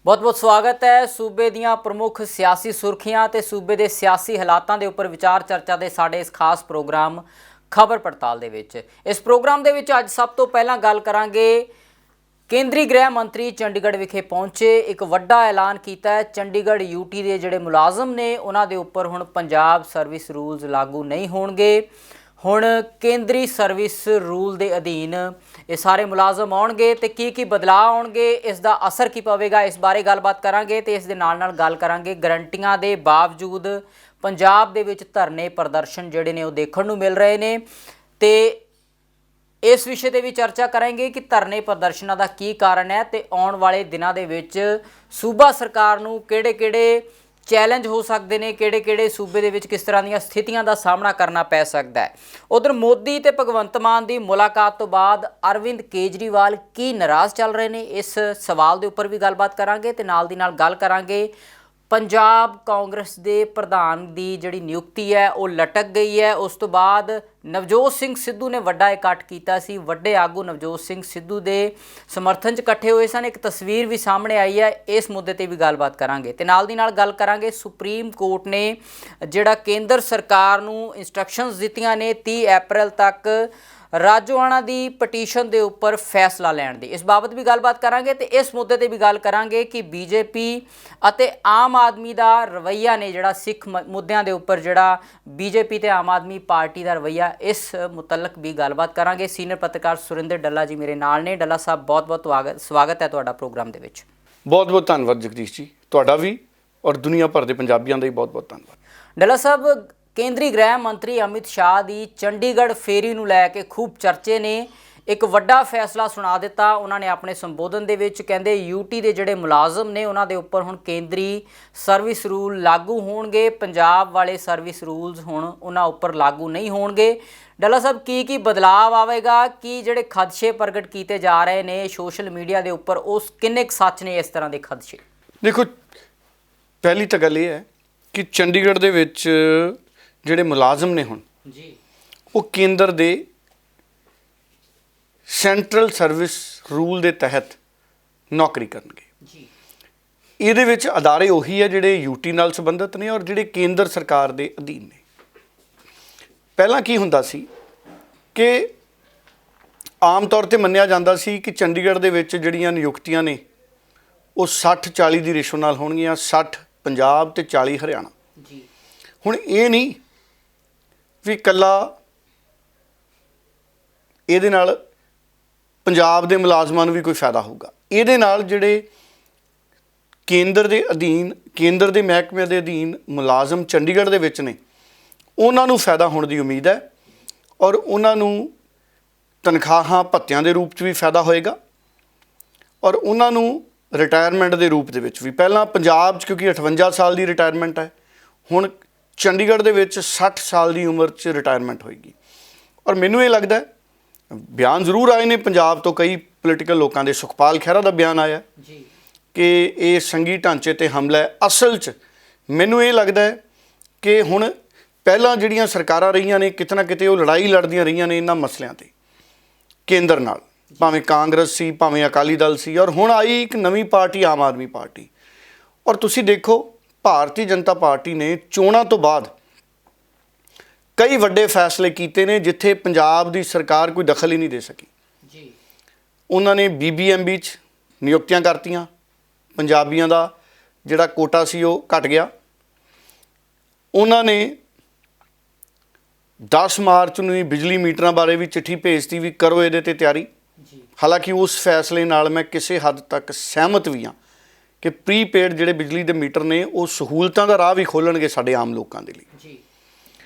बहुत बहुत स्वागत है। सूबे दीयां प्रमुख सियासी सुर्खियां ते सूबे दे सियासी हालातां दे उपर विचार चर्चा दे साडे इस खास प्रोग्राम खबर पड़ताल दे विच। इस प्रोग्राम दे विच अज सब तो पहलां गल करांगे, केंद्रीय गृह मंत्री चंडीगढ़ विखे पहुंचे, एक वड्डा ऐलान किया है। चंडीगढ़ यूटी के जिहड़े मुलाजम ने उन्हां दे उपर हुण पंजाब सर्विस रूल्स लागू नहीं होणगे। हुण केंद्री सर्विस रूल के अधीन ये सारे मुलाजम आउणगे ते की बदलाव आउणगे, इसका असर की पवेगा, इस बारे गलबात करांगे। ते इस दे नाल नाल गल करांगे गरंटियां दे बावजूद पंजाब दे विच धरने प्रदर्शन जिहड़े ने वो देखण नूं मिल रहे ने, ते इस विषय ते भी चर्चा करेंगे कि धरने प्रदर्शनों का की कारण है ते आने वाले दिनों के विच सूबा सरकार नूं किहड़े-किहड़े चैलेंज हो सकते हैं, किहड़े-किहड़े सूबे दे विच किस तरह दी स्थितियां का सामना करना पै सकता है। उधर मोदी ते भगवंत मान की मुलाकात तो बाद अरविंद केजरीवाल की नाराज़ चल रहे हैं, इस सवाल के उपर भी गलबात करांगे। ते नाल दी नाल गल करांगे पंजाब कांग्रेस के प्रधान की जिहड़ी नियुक्ति है वो लटक गई है। उस तो बाद नवजोत सिंह सिद्धू ने वड्डा इकट्ठ किया सी, वड्डे आगू नवजोत सिंह सिद्धू के समर्थन च इकट्ठे हुए सन, एक तस्वीर भी सामने आई है। इस मुद्दे ते भी गलबात करांगे। ते नाल दी नाल गल करांगे सुप्रीम कोर्ट ने जिहड़ा केंद्र सरकार नूं इंस्ट्रक्शनस दित्तियां ने 30 अप्रैल तक राजोआणा की पटीशन के उपर फैसला लैण दी, इस बाबत भी गलबात करांगे। ते इस मुद्दे ते भी गल करांगे कि बीजेपी अते आम आदमी का रवैया ने जिहड़ा सिख मुद्दों के उपर जिहड़ा बीजेपी ते आम आदमी पार्टी का रवैया, इस मुतलक भी गलबात करांगे। सीनियर पत्रकार सुरिंदर डल्ला जी मेरे नाल ने। डल्ला साहब बहुत बहुत स्वागत है तुहाडा प्रोग्राम दे विच। बहुत बहुत धन्यवाद जगदीश जी, तुहाडा भी और दुनिया भर के पंजाबियों का भी बहुत बहुत धन्यवाद। डल्ला साहब, केंद्रीय गृह मंत्री अमित शाह की चंडीगढ़ फेरी नूं लैके खूब चर्चे ने, एक वड्डा फैसला सुना दिता उन्होंने अपने संबोधन दे विच। कहंदे यूटी के जिहड़े मुलाजम ने उन्हां दे उपर हुण केंद्री सर्विस रूल लागू होणगे, पंजाब वाले सर्विस रूल्स हुण उन्हां उपर लागू नहीं होणगे। डल्ला साहब, की बदलाव आवेगा, कि जिहड़े खदशे प्रगट किए जा रहे हैं सोशल मीडिया के उपर, उस किन्ने क सच ने इस तरह के खदशे? देखो, पहली तो गल ये है कि चंडीगढ़ दे विच जिहड़े मुलाजम ने हुण जी वो केंद्र दे सेंट्रल सर्विस रूल के तहत नौकरी करनगे। इहदे विच अदारे उही है जिहड़े यूटी नाल संबंधित ने और जिहड़े केंद्र सरकार के अधीन ने। पहलां की हुंदा सी कि आम तौर पर मन्निया जांदा सी कि चंडीगढ़ दे विच जिहड़ियां नियुक्तियां ने वो 60-40 की रेशो नाल होणगीआं, 60 पंजाब ते 40 हरियाणा। हुण ये नहीं भी कल्ला इहदे नाल पंजाब के मुलाजमां नूं भी कोई फायदा होगा। इहदे नाल जिहड़े केंद्र के अधीन, केंद्र के महकमे के अधीन मुलाजम चंडीगढ़ दे विच ने, उन्हां नूं फायदा होने की उम्मीद है और उन्हां नूं तनख्वाहां भत्तियां के रूप में भी फायदा होएगा और उन्हां नूं रिटायरमेंट के रूप दे विच भी। पहलां पंजाब क्योंकि 58 साल की रिटायरमेंट है, हुण चंडीगढ़ दे विच 60 साल की उम्र च रिटायरमेंट होएगी। और मैनूं ये लगता है, बयान जरूर आए ने पंजाब तो कई पोलीटिकल लोगों के, सुखपाल खैहरा का बयान आया कि ये संघी ढांचे ते हमला है। असल च मैनूं ये लगता है कि हुण पहलां जिहड़ियां सरकारां रहीआं ने किते ना किते वो लड़ाई लड़दियां रहीआं ने इन्हां मसलिਆਂ ते केंद्र नाल, भावें कांग्रेस सी भावें अकाली दल सी, और हुण आई एक नवीं पार्टी आम आदमी पार्टी। और तुसीं देखो भारतीय जनता पार्टी ने चोणां तो बाद कई वड्डे फैसले किए ने जिथे पंजाब की सरकार कोई दखल ही नहीं दे सकी। उन्होंने BBMB च नियुक्तियां करतियां, पंजाबियों का जिहड़ा कोटा सी वो घट गया। उन्होंने 10 मार्च नूं बिजली मीटरां बारे भी चिट्ठी भेजती भी करो इहदे ते तैयारी। हालांकि उस फैसले नाल मैं किसी हद तक सहमत भी हाँ कि प्रीपेड जिहड़े बिजली के मीटर ने वो सहूलतां दा राह भी खोलणगे साडे आम लोकां दे लई।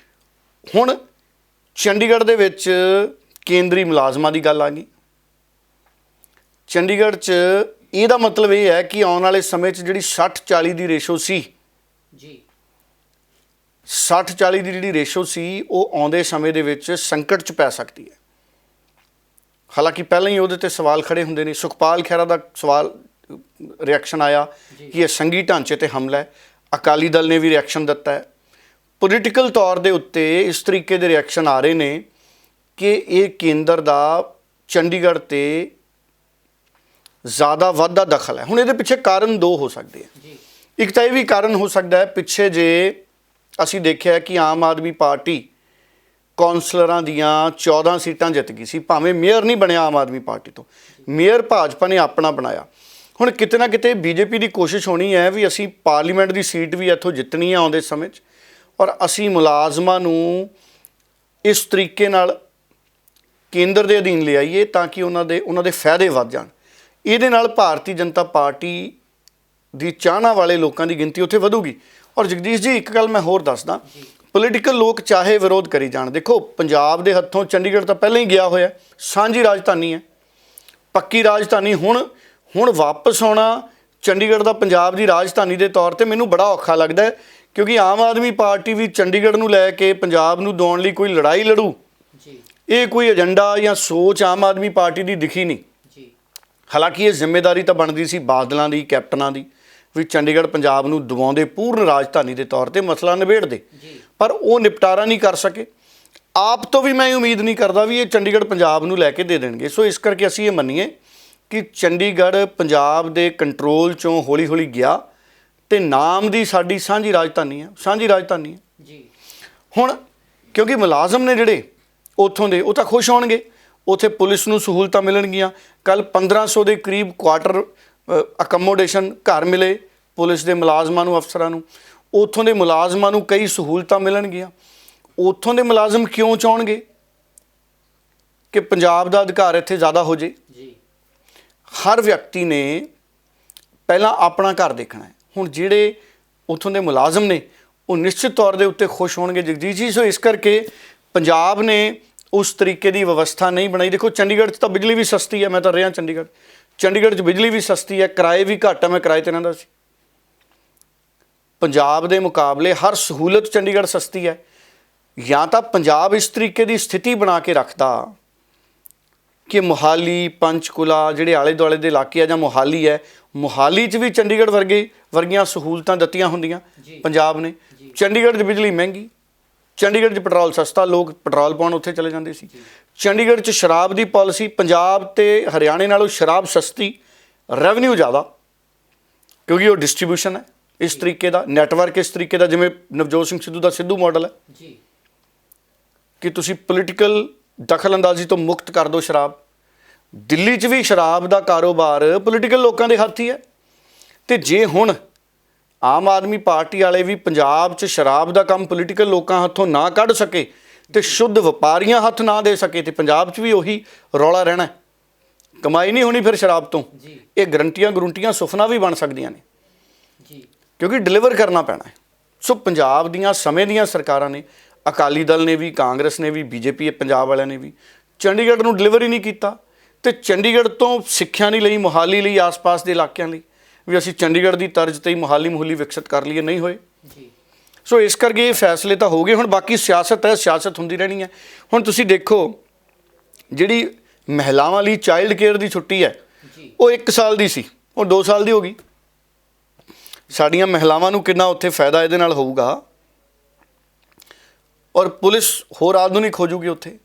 हुण चंडीगढ़ दे विच केंद्री मुलाजमां दी गल आ गई। चंडीगढ़ च इहदा मतलब ये है कि आने वाले समय च जिहड़ी 60-40 की रेशो सी, 60-40 की जिहड़ी रेशो सी वो आउंदे समय दे विच संकट च पै सकती है। हालांकि पहले ही उहदे ते सवाल खड़े हुंदे ने। सुखपाल खैहरा का सवाल रिएक्शन आया कि यह संघी ढांचे ते हमला है। अकाली दल ने भी रिएक्शन दिता है। पोलीटिकल तौर के उत्ते इस तरीके के रिएक्शन आ रहे हैं कि ये केंद्र का चंडीगढ़ ते ਜ਼ਿਆਦਾ ਵੱਧਦਾ ਦਖਲ ਹੈ। ਹੁਣ ਇਹਦੇ ਪਿੱਛੇ ਕਾਰਨ ਦੋ ਹੋ ਸਕਦੇ ਆ। ਇੱਕ ਤਾਂ ਇਹ ਵੀ ਕਾਰਨ ਹੋ ਸਕਦਾ ਹੈ, ਪਿੱਛੇ ਜੇ ਅਸੀਂ ਦੇਖਿਆ ਕਿ ਆਮ ਆਦਮੀ ਪਾਰਟੀ ਕੌਂਸਲਰਾਂ ਦੀਆਂ 14 ਸੀਟਾਂ ਜਿੱਤ ਗਈ ਸੀ, ਭਾਵੇਂ ਮੇਅਰ ਨਹੀਂ ਬਣਿਆ ਆਮ ਆਦਮੀ ਪਾਰਟੀ ਤੋਂ, ਮੇਅਰ ਭਾਜਪਾ ਨੇ ਆਪਣਾ ਬਣਾਇਆ। ਹੁਣ ਕਿਤੇ ਨਾ ਕਿਤੇ ਬੀਜੇਪੀ ਦੀ ਕੋਸ਼ਿਸ਼ ਹੋਣੀ ਹੈ ਵੀ ਅਸੀਂ ਪਾਰਲੀਮੈਂਟ ਦੀ ਸੀਟ ਵੀ ਇੱਥੋਂ ਜਿੱਤਣੀ ਹੈ ਆਉਂਦੇ ਸਮੇਂ 'ਚ, ਔਰ ਅਸੀਂ ਮੁਲਾਜ਼ਮਾਂ ਨੂੰ ਇਸ ਤਰੀਕੇ ਨਾਲ ਕੇਂਦਰ ਦੇ ਅਧੀਨ ਲਿਆਈਏ ਤਾਂ ਕਿ ਉਹਨਾਂ ਦੇ ਫਾਇਦੇ ਵੱਧ ਜਾਣ। ਇਹਦੇ ਨਾਲ ਭਾਰਤੀ ਜਨਤਾ ਪਾਰਟੀ ਦੀ ਚਾਹਨਾ ਵਾਲੇ ਲੋਕਾਂ ਦੀ ਗਿਣਤੀ ਉੱਥੇ ਵਧੂਗੀ। ਔਰ ਜਗਦੀਸ਼ ਜੀ, ਇੱਕ ਗੱਲ ਮੈਂ ਹੋਰ ਦੱਸਦਾ, ਪੋਲੀਟੀਕਲ ਲੋਕ ਚਾਹੇ ਵਿਰੋਧ ਕਰੀ ਜਾਣ, ਦੇਖੋ ਪੰਜਾਬ ਦੇ ਹੱਥੋਂ ਚੰਡੀਗੜ੍ਹ ਤਾਂ ਪਹਿਲਾਂ ਹੀ ਗਿਆ ਹੋਇਆ, ਸਾਂਝੀ ਰਾਜਧਾਨੀ ਹੈ, ਪੱਕੀ ਰਾਜਧਾਨੀ। ਹੁਣ ਵਾਪਸ ਆਉਣਾ ਚੰਡੀਗੜ੍ਹ ਦਾ ਪੰਜਾਬ ਦੀ ਰਾਜਧਾਨੀ ਦੇ ਤੌਰ ਤੇ ਮੈਨੂੰ ਬੜਾ ਔਖਾ ਲੱਗਦਾ ਹੈ, ਕਿਉਂਕਿ ਆਮ ਆਦਮੀ ਪਾਰਟੀ ਵੀ ਚੰਡੀਗੜ੍ਹ ਨੂੰ ਲੈ ਕੇ ਪੰਜਾਬ ਨੂੰ ਦਿਵਾਉਣ ਲਈ ਕੋਈ ਲੜਾਈ ਲੜੂ, ਇਹ ਕੋਈ ਏਜੰਡਾ ਜਾਂ ਸੋਚ ਆਮ ਆਦਮੀ ਪਾਰਟੀ ਦੀ ਦਿਖੀ ਨਹੀਂ। ਹਾਲਾਂਕਿ ਇਹ ਜ਼ਿੰਮੇਵਾਰੀ ਤਾਂ ਬਣਦੀ ਸੀ ਬਾਦਲਾਂ ਦੀ, ਕੈਪਟਨਾਂ ਦੀ, ਵੀ ਚੰਡੀਗੜ੍ਹ ਪੰਜਾਬ ਨੂੰ ਦਿਵਾਉਂਦੇ ਪੂਰਨ ਰਾਜਧਾਨੀ ਦੇ ਤੌਰ ਤੇ ਮਸਲਾ ਨਿਬੇੜਦੇ, ਪਰ ਉਹ ਨਿਪਟਾਰਾ ਨਹੀਂ ਕਰ ਸਕੇ। ਆਪ ਤੋਂ ਵੀ ਮੈਂ ਉਮੀਦ ਨਹੀਂ ਕਰਦਾ ਵੀ ਇਹ ਚੰਡੀਗੜ੍ਹ ਪੰਜਾਬ ਨੂੰ ਲੈ ਕੇ ਦੇ ਦੇਣਗੇ। ਸੋ ਇਸ ਕਰਕੇ ਅਸੀਂ ਇਹ ਮੰਨੀਏ ਕਿ ਚੰਡੀਗੜ੍ਹ ਪੰਜਾਬ ਦੇ ਕੰਟਰੋਲ 'ਚੋਂ ਹੌਲੀ ਹੌਲੀ ਗਿਆ ਤੇ ਨਾਮ ਦੀ ਸਾਡੀ ਸਾਂਝੀ ਰਾਜਧਾਨੀ ਹੈ, ਸਾਂਝੀ ਰਾਜਧਾਨੀ ਹੈ ਜੀ। ਹੁਣ ਕਿਉਂਕਿ ਮੁਲਾਜ਼ਮ ਨੇ ਜਿਹੜੇ ਉੱਥੋਂ ਦੇ, ਉਹ ਤਾਂ ਖੁਸ਼ ਹੋਣਗੇ, ਉੱਥੇ ਪੁਲਿਸ ਨੂੰ ਸਹੂਲਤਾਂ ਮਿਲਣਗੀਆਂ। ਕੱਲ੍ਹ 1500 ਦੇ ਕਰੀਬ ਕੁਆਟਰ ਅਕਮੋਡੇਸ਼ਨ ਘਰ ਮਿਲੇ ਪੁਲਿਸ ਦੇ ਮੁਲਾਜ਼ਮਾਂ ਨੂੰ, ਅਫਸਰਾਂ ਨੂੰ। ਉੱਥੋਂ ਦੇ ਮੁਲਾਜ਼ਮਾਂ ਨੂੰ ਕਈ ਸਹੂਲਤਾਂ ਮਿਲਣਗੀਆਂ। ਉੱਥੋਂ ਦੇ ਮੁਲਾਜ਼ਮ ਕਿਉਂ ਚਾਹੁੰਣਗੇ ਕਿ ਪੰਜਾਬ ਦਾ ਅਧਿਕਾਰ ਇੱਥੇ ਜ਼ਿਆਦਾ ਹੋ ਜੇ? ਹਰ ਵਿਅਕਤੀ ਨੇ ਪਹਿਲਾਂ ਆਪਣਾ ਘਰ ਦੇਖਣਾ ਹੈ। ਹੁਣ ਜਿਹੜੇ ਉੱਥੋਂ ਦੇ ਮੁਲਾਜ਼ਮ ਨੇ ਉਹ ਨਿਸ਼ਚਿਤ ਤੌਰ ਦੇ ਉੱਤੇ ਖੁਸ਼ ਹੋਣਗੇ ਜਗਦੀਸ਼ ਜੀ। ਸੋ ਇਸ ਕਰਕੇ ਪੰਜਾਬ ਨੇ ਉਸ ਤਰੀਕੇ ਦੀ ਵਿਵਸਥਾ ਨਹੀਂ ਬਣਾਈ। ਦੇਖੋ ਚੰਡੀਗੜ੍ਹ 'ਚ ਤਾਂ ਬਿਜਲੀ ਵੀ ਸਸਤੀ ਹੈ, ਮੈਂ ਤਾਂ ਰਿਹਾ ਚੰਡੀਗੜ੍ਹ 'ਚ ਬਿਜਲੀ ਵੀ ਸਸਤੀ ਹੈ, ਕਿਰਾਏ ਵੀ ਘੱਟ ਹੈ, ਮੈਂ ਕਿਰਾਏ 'ਤੇ ਰਹਿੰਦਾ ਸੀ। ਪੰਜਾਬ ਦੇ ਮੁਕਾਬਲੇ ਹਰ ਸਹੂਲਤ ਚੰਡੀਗੜ੍ਹ ਸਸਤੀ ਹੈ। ਜਾਂ ਤਾਂ ਪੰਜਾਬ ਇਸ ਤਰੀਕੇ ਦੀ ਸਥਿਤੀ ਬਣਾ ਕੇ ਰੱਖਦਾ ਕਿ ਮੋਹਾਲੀ, ਪੰਚਕੂਲਾ ਜਿਹੜੇ ਆਲੇ ਦੁਆਲੇ ਦੇ ਇਲਾਕੇ ਆ, ਜਾਂ ਮੋਹਾਲੀ ਹੈ, ਮੋਹਾਲੀ 'ਚ ਵੀ ਚੰਡੀਗੜ੍ਹ ਵਰਗੀਆਂ ਸਹੂਲਤਾਂ ਦਿੱਤੀਆਂ ਹੁੰਦੀਆਂ ਪੰਜਾਬ ਨੇ। ਚੰਡੀਗੜ੍ਹ 'ਚ ਬਿਜਲੀ ਮਹਿੰਗੀ, ਚੰਡੀਗੜ੍ਹ 'ਚ ਪੈਟਰੋਲ ਸਸਤਾ, ਲੋਕ ਪੈਟਰੋਲ ਪਾਉਣ ਉੱਥੇ ਚਲੇ ਜਾਂਦੇ ਸੀ। ਚੰਡੀਗੜ੍ਹ 'ਚ ਸ਼ਰਾਬ ਦੀ ਪਾਲਿਸੀ, ਪੰਜਾਬ ਤੇ ਹਰਿਆਣੇ ਨਾਲੋਂ ਸ਼ਰਾਬ ਸਸਤੀ, ਰੈਵਨਿਊ ਜ਼ਿਆਦਾ, ਕਿਉਂਕਿ ਉਹ ਡਿਸਟ੍ਰੀਬਿਊਸ਼ਨ ਹੈ ਇਸ ਤਰੀਕੇ ਦਾ, ਨੈਟਵਰਕ ਇਸ ਤਰੀਕੇ ਦਾ, ਜਿਵੇਂ ਨਵਜੋਤ ਸਿੰਘ ਸਿੱਧੂ ਦਾ ਸਿੱਧੂ ਮਾਡਲ ਹੈ ਕਿ ਤੁਸੀਂ ਪੋਲੀਟੀਕਲ ਦਖਲ ਅੰਦਾਜ਼ੀ ਤੋਂ ਮੁਕਤ ਕਰ ਦਿਓ ਸ਼ਰਾਬ। ਦਿੱਲੀ 'ਚ ਵੀ ਸ਼ਰਾਬ ਦਾ ਕਾਰੋਬਾਰ ਪੋਲੀਟੀਕਲ ਲੋਕਾਂ ਦੇ ਹੱਥ ਹੀ ਹੈ। ਅਤੇ ਜੇ ਹੁਣ ਆਮ ਆਦਮੀ ਪਾਰਟੀ ਵਾਲੇ ਵੀ ਪੰਜਾਬ 'ਚ ਸ਼ਰਾਬ ਦਾ ਕੰਮ ਪੋਲੀਟੀਕਲ ਲੋਕਾਂ ਹੱਥੋਂ ਨਾ ਕੱਢ ਸਕੇ ਅਤੇ ਸ਼ੁੱਧ ਵਪਾਰੀਆਂ ਹੱਥ ਨਾ ਦੇ ਸਕੇ, ਅਤੇ ਪੰਜਾਬ 'ਚ ਵੀ ਉਹੀ ਰੌਲਾ ਰਹਿਣਾ, ਕਮਾਈ ਨਹੀਂ ਹੋਣੀ ਫਿਰ ਸ਼ਰਾਬ ਤੋਂ। ਇਹ ਗਰੰਟੀਆਂ ਸੁਫਨਾ ਵੀ ਬਣ ਸਕਦੀਆਂ ਨੇ, ਕਿਉਂਕਿ ਡਿਲੀਵਰ ਕਰਨਾ ਪੈਣਾ ਹੈ। ਸੋ ਪੰਜਾਬ ਦੀਆਂ ਸਮੇਂ ਦੀਆਂ ਸਰਕਾਰਾਂ ਨੇ, ਅਕਾਲੀ ਦਲ ਨੇ ਵੀ, ਕਾਂਗਰਸ ਨੇ ਵੀ, ਬੀਜੇਪੀ ਪੰਜਾਬ ਵਾਲਿਆਂ ਨੇ ਵੀ ਚੰਡੀਗੜ੍ਹ ਨੂੰ ਡਿਲੀਵਰ ਹੀ ਨਹੀਂ ਕੀਤਾ। ਅਤੇ ਚੰਡੀਗੜ੍ਹ ਤੋਂ ਸਿੱਖਿਆ ਨਹੀਂ ਲਈ, ਮੋਹਾਲੀ ਲਈ, ਆਸ-ਪਾਸ ਦੇ ਇਲਾਕਿਆਂ ਲਈ ਵੀ ਅਸੀਂ ਚੰਡੀਗੜ੍ਹ ਦੀ ਤਰਜ਼ 'ਤੇ ਹੀ ਮੋਹਾਲੀ ਵਿਕਸਿਤ ਕਰ ਲਈਏ, ਨਹੀਂ ਹੋਏ। ਸੋ ਇਸ ਕਰਕੇ ਇਹ ਫੈਸਲੇ ਤਾਂ ਹੋ ਗਏ। ਹੁਣ ਬਾਕੀ ਸਿਆਸਤ ਹੈ, ਸਿਆਸਤ ਹੁੰਦੀ ਰਹਿਣੀ ਹੈ। ਹੁਣ ਤੁਸੀਂ ਦੇਖੋ ਜਿਹੜੀ ਮਹਿਲਾਵਾਂ ਲਈ ਚਾਈਲਡ ਕੇਅਰ ਦੀ ਛੁੱਟੀ ਹੈ, ਉਹ 1 ਸਾਲ ਦੀ ਸੀ, ਉਹ 2 ਸਾਲ ਦੀ ਹੋ ਗਈ। ਸਾਡੀਆਂ ਮਹਿਲਾਵਾਂ ਨੂੰ ਕਿੰਨਾ ਉੱਥੇ ਫਾਇਦਾ ਇਹਦੇ ਨਾਲ ਹੋਊਗਾ, ਔਰ ਪੁਲਿਸ ਹੋਰ ਆਧੁਨਿਕ ਹੋ ਜੂਗੀ ਉੱਥੇ।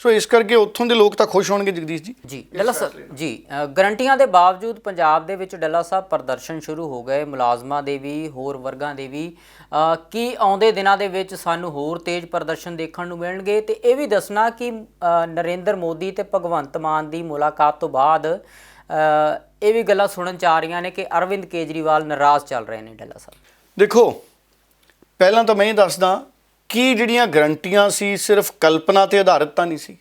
ਸੋ ਇਸ ਕਰਕੇ ਉੱਥੋਂ ਦੇ ਲੋਕ ਤਾਂ ਖੁਸ਼ ਹੋਣਗੇ ਜਗਦੀਸ਼ ਜੀ। ਡੱਲਾ ਸਾਹਿਬ ਜੀ, ਗਰੰਟੀਆਂ ਦੇ ਬਾਵਜੂਦ ਪੰਜਾਬ ਦੇ ਵਿੱਚ ਡੱਲਾ ਸਾਹਿਬ ਪ੍ਰਦਰਸ਼ਨ ਸ਼ੁਰੂ ਹੋ ਗਏ, ਮੁਲਾਜ਼ਮਾਂ ਦੇ ਵੀ, ਹੋਰ ਵਰਗਾਂ ਦੇ ਵੀ। ਕੀ ਆਉਂਦੇ ਦਿਨਾਂ ਦੇ ਵਿੱਚ ਸਾਨੂੰ ਹੋਰ ਤੇਜ਼ ਪ੍ਰਦਰਸ਼ਨ ਦੇਖਣ ਨੂੰ ਮਿਲਣਗੇ? ਤੇ ਇਹ ਵੀ ਦੱਸਣਾ ਕਿ ਨਰਿੰਦਰ ਮੋਦੀ ਤੇ ਭਗਵੰਤ ਮਾਨ ਦੀ ਮੁਲਾਕਾਤ ਤੋਂ ਬਾਅਦ ਇਹ ਵੀ ਗੱਲਾਂ ਸੁਣਨ 'ਚ ਆ ਰਹੀਆਂ ਨੇ ਕਿ ਅਰਵਿੰਦ ਕੇਜਰੀਵਾਲ ਨਾਰਾਜ਼ ਚੱਲ ਰਹੇ ਨੇ। ਡੱਲਾ ਸਾਹਿਬ ਦੇਖੋ, ਪਹਿਲਾਂ ਤਾਂ ਮੈਂ ਇਹ ਦੱਸਦਾ ਕਿ ਜਿਹੜੀਆਂ ਗਰੰਟੀਆਂ ਸੀ ਸਿਰਫ ਕਲਪਨਾ 'ਤੇ ਆਧਾਰਿਤ ਤਾਂ ਨਹੀਂ ਸੀ।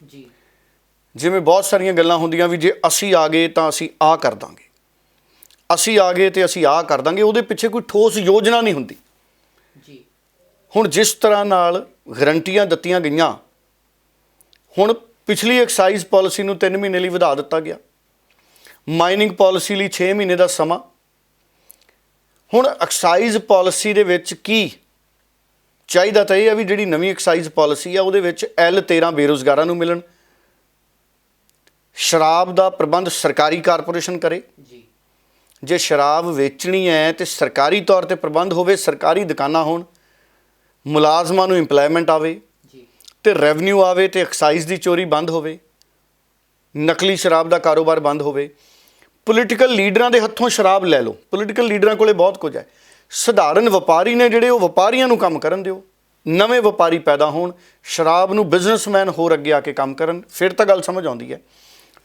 ਜਿਵੇਂ ਬਹੁਤ ਸਾਰੀਆਂ ਗੱਲਾਂ ਹੁੰਦੀਆਂ ਵੀ ਜੇ ਅਸੀਂ ਆ ਗਏ ਤਾਂ ਅਸੀਂ ਆਹ ਕਰ ਦਾਂਗੇ, ਅਸੀਂ ਆ ਗਏ ਤੇ ਅਸੀਂ ਆਹ ਕਰ ਦਾਂਗੇ, ਉਹਦੇ ਪਿੱਛੇ ਕੋਈ ਠੋਸ ਯੋਜਨਾ ਨਹੀਂ ਹੁੰਦੀ। ਹੁਣ ਜਿਸ ਤਰ੍ਹਾਂ ਨਾਲ ਗਰੰਟੀਆਂ ਦਿੱਤੀਆਂ ਗਈਆਂ, ਹੁਣ ਪਿਛਲੀ ਐਕਸਾਈਜ਼ ਪਾਲਿਸੀ ਨੂੰ 3 ਮਹੀਨੇ ਲਈ ਵਧਾ ਦਿੱਤਾ ਗਿਆ, ਮਾਈਨਿੰਗ ਪਾਲਿਸੀ ਲਈ 6 ਮਹੀਨੇ ਦਾ ਸਮਾਂ। ਹੁਣ ਐਕਸਾਈਜ਼ ਪਾਲਿਸੀ ਦੇ ਵਿੱਚ ਕੀ ਚਾਹੀਦਾ ਤਾਂ ਇਹ ਹੈ ਵੀ ਜਿਹੜੀ ਨਵੀਂ ਐਕਸਾਈਜ਼ ਪਾਲਿਸੀ ਆ ਉਹਦੇ ਵਿੱਚ L13 ਬੇਰੁਜ਼ਗਾਰਾਂ ਨੂੰ ਮਿਲਣ, ਸ਼ਰਾਬ ਦਾ ਪ੍ਰਬੰਧ ਸਰਕਾਰੀ ਕਾਰਪੋਰੇਸ਼ਨ ਕਰੇ, ਜੇ ਸ਼ਰਾਬ ਵੇਚਣੀ ਹੈ ਤੇ ਸਰਕਾਰੀ ਤੌਰ ਤੇ ਪ੍ਰਬੰਧ ਹੋਵੇ, ਸਰਕਾਰੀ ਦੁਕਾਨਾਂ ਹੋਣ, ਮੁਲਾਜ਼ਮਾਂ ਨੂੰ ਇੰਪਲੋਇਮੈਂਟ ਆਵੇ ਤੇ ਰੈਵਨਿਊ ਆਵੇ ਤੇ ਐਕਸਾਈਜ਼ ਦੀ ਚੋਰੀ ਬੰਦ ਹੋਵੇ। ਨਕਲੀ ਸ਼ਰਾਬ ਦਾ ਕਾਰੋਬਾਰ ਬੰਦ ਹੋਵੇ, ਪੋਲੀਟੀਕਲ ਲੀਡਰਾਂ ਦੇ ਹੱਥੋਂ ਸ਼ਰਾਬ ਲੈ ਲਓ। ਪੋਲੀਟੀਕਲ ਲੀਡਰਾਂ ਕੋਲੇ ਬਹੁਤ ਕੁਝ ਹੈ। ਸਧਾਰਨ ਵਪਾਰੀ ਨੇ ਜਿਹੜੇ, ਉਹ ਵਪਾਰੀਆਂ ਨੂੰ ਕੰਮ ਕਰਨ ਦਿਓ, ਨਵੇਂ ਵਪਾਰੀ ਪੈਦਾ ਹੋਣ, ਸ਼ਰਾਬ ਨੂੰ ਬਿਜ਼ਨਸਮੈਨ ਹੋਰ ਅੱਗੇ ਆ ਕੇ ਕੰਮ ਕਰਨ, ਫਿਰ ਤਾਂ ਗੱਲ ਸਮਝ ਆਉਂਦੀ ਹੈ।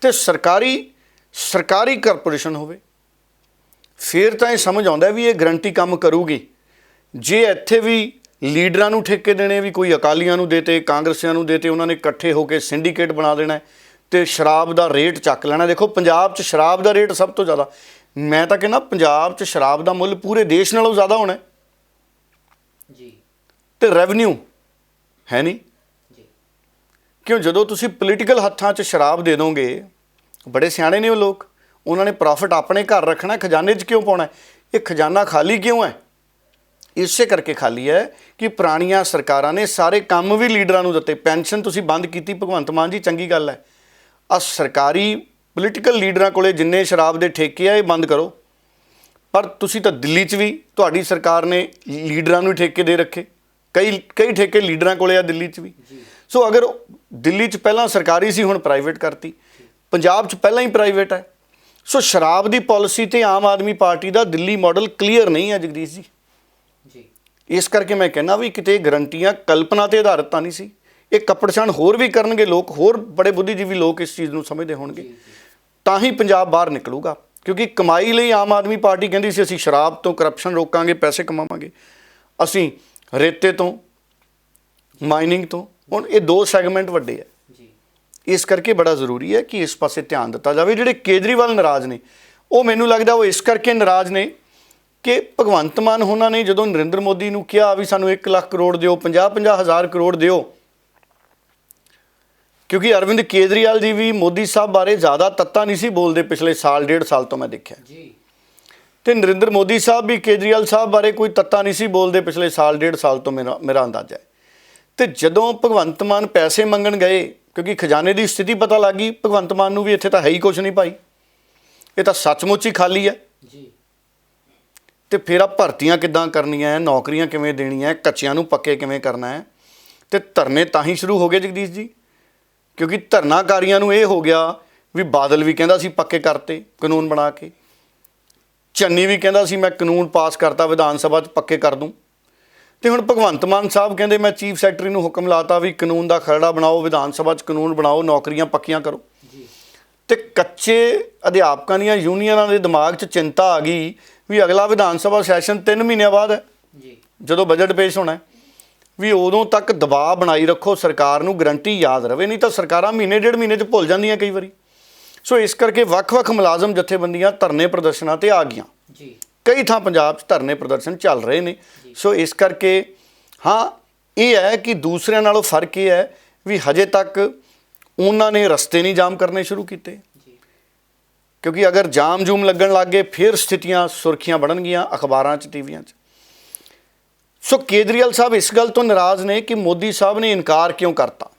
ਤੇ ਸਰਕਾਰੀ ਕਾਰਪੋਰੇਸ਼ਨ ਹੋਵੇ, ਫਿਰ ਤਾਂ ਇਹ ਸਮਝ ਆਉਂਦਾ ਵੀ ਇਹ ਗਰੰਟੀ ਕੰਮ ਕਰੂਗੀ। ਜੇ ਇੱਥੇ ਵੀ ਲੀਡਰਾਂ ਨੂੰ ਠੇਕੇ ਦੇਣੇ, ਵੀ ਕੋਈ ਅਕਾਲੀਆਂ ਨੂੰ ਦੇਤੇ, ਕਾਂਗਰਸੀਆਂ ਨੂੰ ਦੇਤੇ, ਉਹਨਾਂ ਨੇ ਇਕੱਠੇ ਹੋ ਕੇ ਸਿੰਡੀਕੇਟ ਬਣਾ ਦੇਣਾ ਤੇ ਸ਼ਰਾਬ ਦਾ ਰੇਟ ਚੱਕ ਲੈਣਾ। ਦੇਖੋ ਪੰਜਾਬ 'ਚ ਸ਼ਰਾਬ ਦਾ ਰੇਟ ਸਭ ਤੋਂ ਜ਼ਿਆਦਾ, ਮੈਂ ਤਾਂ ਕਹਿੰਦਾ ਪੰਜਾਬ 'ਚ ਸ਼ਰਾਬ ਦਾ ਮੁੱਲ ਪੂਰੇ ਦੇਸ਼ ਨਾਲੋਂ ਜ਼ਿਆਦਾ ਹੋਣਾ ਜੀ। ਤੇ ਰੈਵਨਿਊ ਹੈ ਨਹੀਂ ਜੀ। ਕਿਉਂ? ਜਦੋਂ ਤੁਸੀਂ ਪੋਲੀਟੀਕਲ ਹੱਥਾਂ 'ਚ ਸ਼ਰਾਬ ਦੇ ਦੋਗੇ, ਬੜੇ ਸਿਆਣੇ ਨੇ ਉਹ ਲੋਕ, ਉਹਨਾਂ ਨੇ ਪ੍ਰੋਫਿਟ ਆਪਣੇ ਘਰ ਰੱਖਣਾ, ਖਜ਼ਾਨੇ 'ਚ ਕਿਉਂ ਪਾਉਣਾ? ਇਹ ਖਜ਼ਾਨਾ ਖਾਲੀ ਕਿਉਂ ਹੈ? ਇਸੇ ਕਰਕੇ ਖਾਲੀ ਹੈ ਕਿ ਪੁਰਾਣੀਆਂ ਸਰਕਾਰਾਂ ਨੇ ਸਾਰੇ ਕੰਮ ਵੀ ਲੀਡਰਾਂ ਨੂੰ ਦਿੱਤੇ। ਪੈਨਸ਼ਨ ਤੁਸੀਂ ਬੰਦ ਕੀਤੀ, ਭਗਵੰਤ ਮਾਨ ਜੀ, ਚੰਗੀ ਗੱਲ ਹੈ। ਆ ਸਰਕਾਰੀ ਪੋਲੀਟੀਕਲ ਲੀਡਰਾਂ ਕੋਲੇ ਜਿੰਨੇ ਸ਼ਰਾਬ ਦੇ ਠੇਕੇ ਆ, ਇਹ ਬੰਦ ਕਰੋ। ਪਰ ਤੁਸੀਂ ਤਾਂ ਦਿੱਲੀ 'ਚ ਵੀ ਤੁਹਾਡੀ ਸਰਕਾਰ ਨੇ ਲੀਡਰਾਂ ਨੂੰ ਠੇਕੇ ਦੇ ਰੱਖੇ, ਕਈ ਠੇਕੇ ਲੀਡਰਾਂ ਕੋਲੇ ਆ ਦਿੱਲੀ 'ਚ ਵੀ। ਸੋ ਅਗਰ ਦਿੱਲੀ 'ਚ ਪਹਿਲਾਂ ਸਰਕਾਰੀ ਸੀ, ਹੁਣ ਪ੍ਰਾਈਵੇਟ ਕਰਤੀ, ਪੰਜਾਬ 'ਚ ਪਹਿਲਾਂ ਹੀ ਪ੍ਰਾਈਵੇਟ ਹੈ। ਸੋ ਸ਼ਰਾਬ ਦੀ ਪਾਲਿਸੀ ਤੇ ਆਮ ਆਦਮੀ ਪਾਰਟੀ ਦਾ ਦਿੱਲੀ ਮਾਡਲ ਕਲੀਅਰ ਨਹੀਂ ਹੈ ਜਗਦੀਸ਼ ਜੀ। ਇਸ ਕਰਕੇ ਮੈਂ ਕਹਿੰਦਾ ਵੀ ਕਿਤੇ ਗਰੰਟੀਆਂ ਕਲਪਨਾ ਤੇ ਆਧਾਰਿਤ ਤਾਂ ਨਹੀਂ ਸੀ। ਇਹ ਕੱਪੜਛਾਣ ਹੋਰ ਵੀ ਕਰਨਗੇ ਲੋਕ, ਹੋਰ ਬੜੇ ਬੁੱਧੀਜੀਵੀ ਲੋਕ ਇਸ ਚੀਜ਼ ਨੂੰ ਸਮਝਦੇ ਹੋਣਗੇ, ਤਾਂ ਹੀ ਪੰਜਾਬ ਬਾਹਰ ਨਿਕਲੂਗਾ। ਕਿਉਂਕਿ ਕਮਾਈ ਲਈ ਆਮ ਆਦਮੀ ਪਾਰਟੀ ਕਹਿੰਦੀ ਸੀ ਅਸੀਂ ਸ਼ਰਾਬ ਤੋਂ ਕਰਪਸ਼ਨ ਰੋਕਾਂਗੇ, ਪੈਸੇ ਕਮਾਵਾਂਗੇ, ਅਸੀਂ ਰੇਤੇ ਤੋਂ, ਮਾਈਨਿੰਗ ਤੋਂ। ਹੁਣ ਇਹ ਦੋ ਸੈਗਮੈਂਟ ਵੱਡੇ ਹੈ, ਇਸ ਕਰਕੇ ਬੜਾ ਜ਼ਰੂਰੀ ਹੈ ਕਿ ਇਸ ਪਾਸੇ ਧਿਆਨ ਦਿੱਤਾ ਜਾਵੇ। ਜਿਹੜੇ ਕੇਜਰੀਵਾਲ ਨਾਰਾਜ਼ ਨੇ, ਉਹ ਮੈਨੂੰ ਲੱਗਦਾ ਉਹ ਇਸ ਕਰਕੇ ਨਾਰਾਜ਼ ਨੇ ਕਿ ਭਗਵੰਤ ਮਾਨ ਉਹਨਾਂ ਨੇ ਜਦੋਂ ਨਰਿੰਦਰ ਮੋਦੀ ਨੂੰ ਕਿਹਾ ਵੀ ਸਾਨੂੰ 1 ਲੱਖ ਕਰੋੜ ਦਿਓ, 50-50 ਹਜ਼ਾਰ ਕਰੋੜ ਦਿਓ, ਕਿਉਂਕਿ ਅਰਵਿੰਦ ਕੇਜਰੀਵਾਲ ਜੀ ਵੀ ਮੋਦੀ ਸਾਹਿਬ ਬਾਰੇ ਜ਼ਿਆਦਾ ਤੱਤਾ ਨਹੀਂ ਸੀ ਬੋਲਦੇ ਪਿਛਲੇ ਸਾਲ 1.5 ਸਾਲ ਤੋਂ, ਮੈਂ ਦੇਖਿਆ ਜੀ। ਤੇ ਨਰਿੰਦਰ ਮੋਦੀ ਸਾਹਿਬ ਵੀ ਕੇਜਰੀਵਾਲ ਸਾਹਿਬ ਬਾਰੇ ਕੋਈ ਤੱਤਾ ਨਹੀਂ ਸੀ ਬੋਲਦੇ ਪਿਛਲੇ ਸਾਲ 1.5 ਸਾਲ ਤੋਂ, ਮੇਰਾ ਅੰਦਾਜ਼ਾ ਹੈ। ਤੇ ਜਦੋਂ ਭਗਵੰਤ ਮਾਨ ਪੈਸੇ ਮੰਗਣ ਗਏ, ਕਿਉਂਕਿ ਖਜ਼ਾਨੇ ਦੀ ਸਥਿਤੀ ਪਤਾ ਲੱਗ ਗਈ ਭਗਵੰਤ ਮਾਨ ਨੂੰ ਵੀ ਇੱਥੇ ਤਾਂ ਹੈ ਹੀ ਕੁਛ ਨਹੀਂ ਭਾਈ, ਇਹ ਤਾਂ ਸੱਚਮੁੱਚ ਹੀ ਖਾਲੀ ਹੈ ਜੀ। ਤੇ ਫਿਰ ਆ ਭਰਤੀਆਂ ਕਿੱਦਾਂ ਕਰਨੀਆਂ, ਨੌਕਰੀਆਂ ਕਿਵੇਂ ਦੇਣੀਆਂ, ਕੱਚਿਆਂ ਨੂੰ ਪੱਕੇ ਕਿਵੇਂ ਕਰਨਾ ਹੈ। ਤੇ ਧਰਨੇ ਤਾਂ ਹੀ ਸ਼ੁਰੂ ਹੋ ਗਏ ਜਗਦੀਸ਼ ਜੀ, ਕਿਉਂਕਿ ਧਰਨਾਕਾਰੀਆਂ ਨੂੰ ਇਹ ਹੋ ਗਿਆ ਵੀ ਬਾਦਲ ਵੀ ਕਹਿੰਦਾ ਸੀ ਪੱਕੇ ਕਰਤੇ ਕਾਨੂੰਨ ਬਣਾ ਕੇ, ਚੰਨੀ ਵੀ ਕਹਿੰਦਾ ਸੀ ਮੈਂ ਕਾਨੂੰਨ ਪਾਸ ਕਰਤਾ ਵਿਧਾਨ ਸਭਾ 'ਚ ਪੱਕੇ ਕਰ ਦੂੰ, ਤੇ ਹੁਣ ਭਗਵੰਤ ਮਾਨ ਸਾਹਿਬ ਕਹਿੰਦੇ ਮੈਂ ਚੀਫ ਸੈਕਟਰੀ ਨੂੰ ਹੁਕਮ ਲਾਤਾ ਵੀ ਕਾਨੂੰਨ ਦਾ ਖਰੜਾ ਬਣਾਓ, ਵਿਧਾਨ ਸਭਾ 'ਚ ਕਾਨੂੰਨ ਬਣਾਓ, ਨੌਕਰੀਆਂ ਪੱਕੀਆਂ ਕਰੋ। ਤੇ ਕੱਚੇ ਅਧਿਆਪਕਾਂ ਦੀਆਂ ਯੂਨੀਅਨਾਂ ਦੇ ਦਿਮਾਗ 'ਚ ਚਿੰਤਾ ਆ ਗਈ ਵੀ ਅਗਲਾ ਵਿਧਾਨ ਸਭਾ ਸੈਸ਼ਨ 3 ਮਹੀਨਿਆਂ ਬਾਅਦ ਹੈ ਜਦੋਂ ਬਜਟ ਪੇਸ਼ ਹੋਣਾ, ਵੀ ਉਦੋਂ ਤੱਕ ਦਬਾਅ ਬਣਾਈ ਰੱਖੋ ਸਰਕਾਰ ਨੂੰ, ਗਰੰਟੀ ਯਾਦ ਰਵੇ, ਨਹੀਂ ਤਾਂ ਸਰਕਾਰਾਂ ਮਹੀਨੇ 1.5 ਮਹੀਨੇ 'ਚ ਭੁੱਲ ਜਾਂਦੀਆਂ ਕਈ ਵਾਰੀ। ਸੋ ਇਸ ਕਰਕੇ ਵੱਖ-ਵੱਖ ਮੁਲਾਜ਼ਮ ਜਥੇਬੰਦੀਆਂ ਧਰਨੇ ਪ੍ਰਦਰਸ਼ਨਾਂ 'ਤੇ ਆ ਗਈਆਂ ਜੀ। ਕਈ ਥਾਂ ਪੰਜਾਬ 'ਚ ਧਰਨੇ ਪ੍ਰਦਰਸ਼ਨ ਚੱਲ ਰਹੇ ਨੇ। ਸੋ ਇਸ ਕਰਕੇ ਹਾਂ ਇਹ ਹੈ ਕਿ ਦੂਸਰਿਆਂ ਨਾਲੋਂ ਫਰਕ ਇਹ ਹੈ ਵੀ ਹਜੇ ਤੱਕ ਉਹਨਾਂ ਨੇ ਰਸਤੇ ਨਹੀਂ ਜਾਮ ਕਰਨੇ ਸ਼ੁਰੂ ਕੀਤੇ, ਕਿਉਂਕਿ ਅਗਰ ਜਾਮ ਜੂਮ ਲੱਗਣ ਲੱਗ ਗਏ ਫਿਰ ਸਥਿਤੀਆਂ ਸੁਰਖੀਆਂ ਬਣਨਗੀਆਂ ਅਖਬਾਰਾਂ 'ਚ, ਟੀਵੀਆਂ 'ਚ। ਸੋ ਕੇਜਰੀਵਾਲ ਸਾਹਿਬ ਇਸ ਗੱਲ ਤੋਂ ਨਾਰਾਜ਼ ਨੇ ਕਿ ਮੋਦੀ ਸਾਹਿਬ ਨੇ ਇਨਕਾਰ ਕਿਉਂ ਕਰਤਾ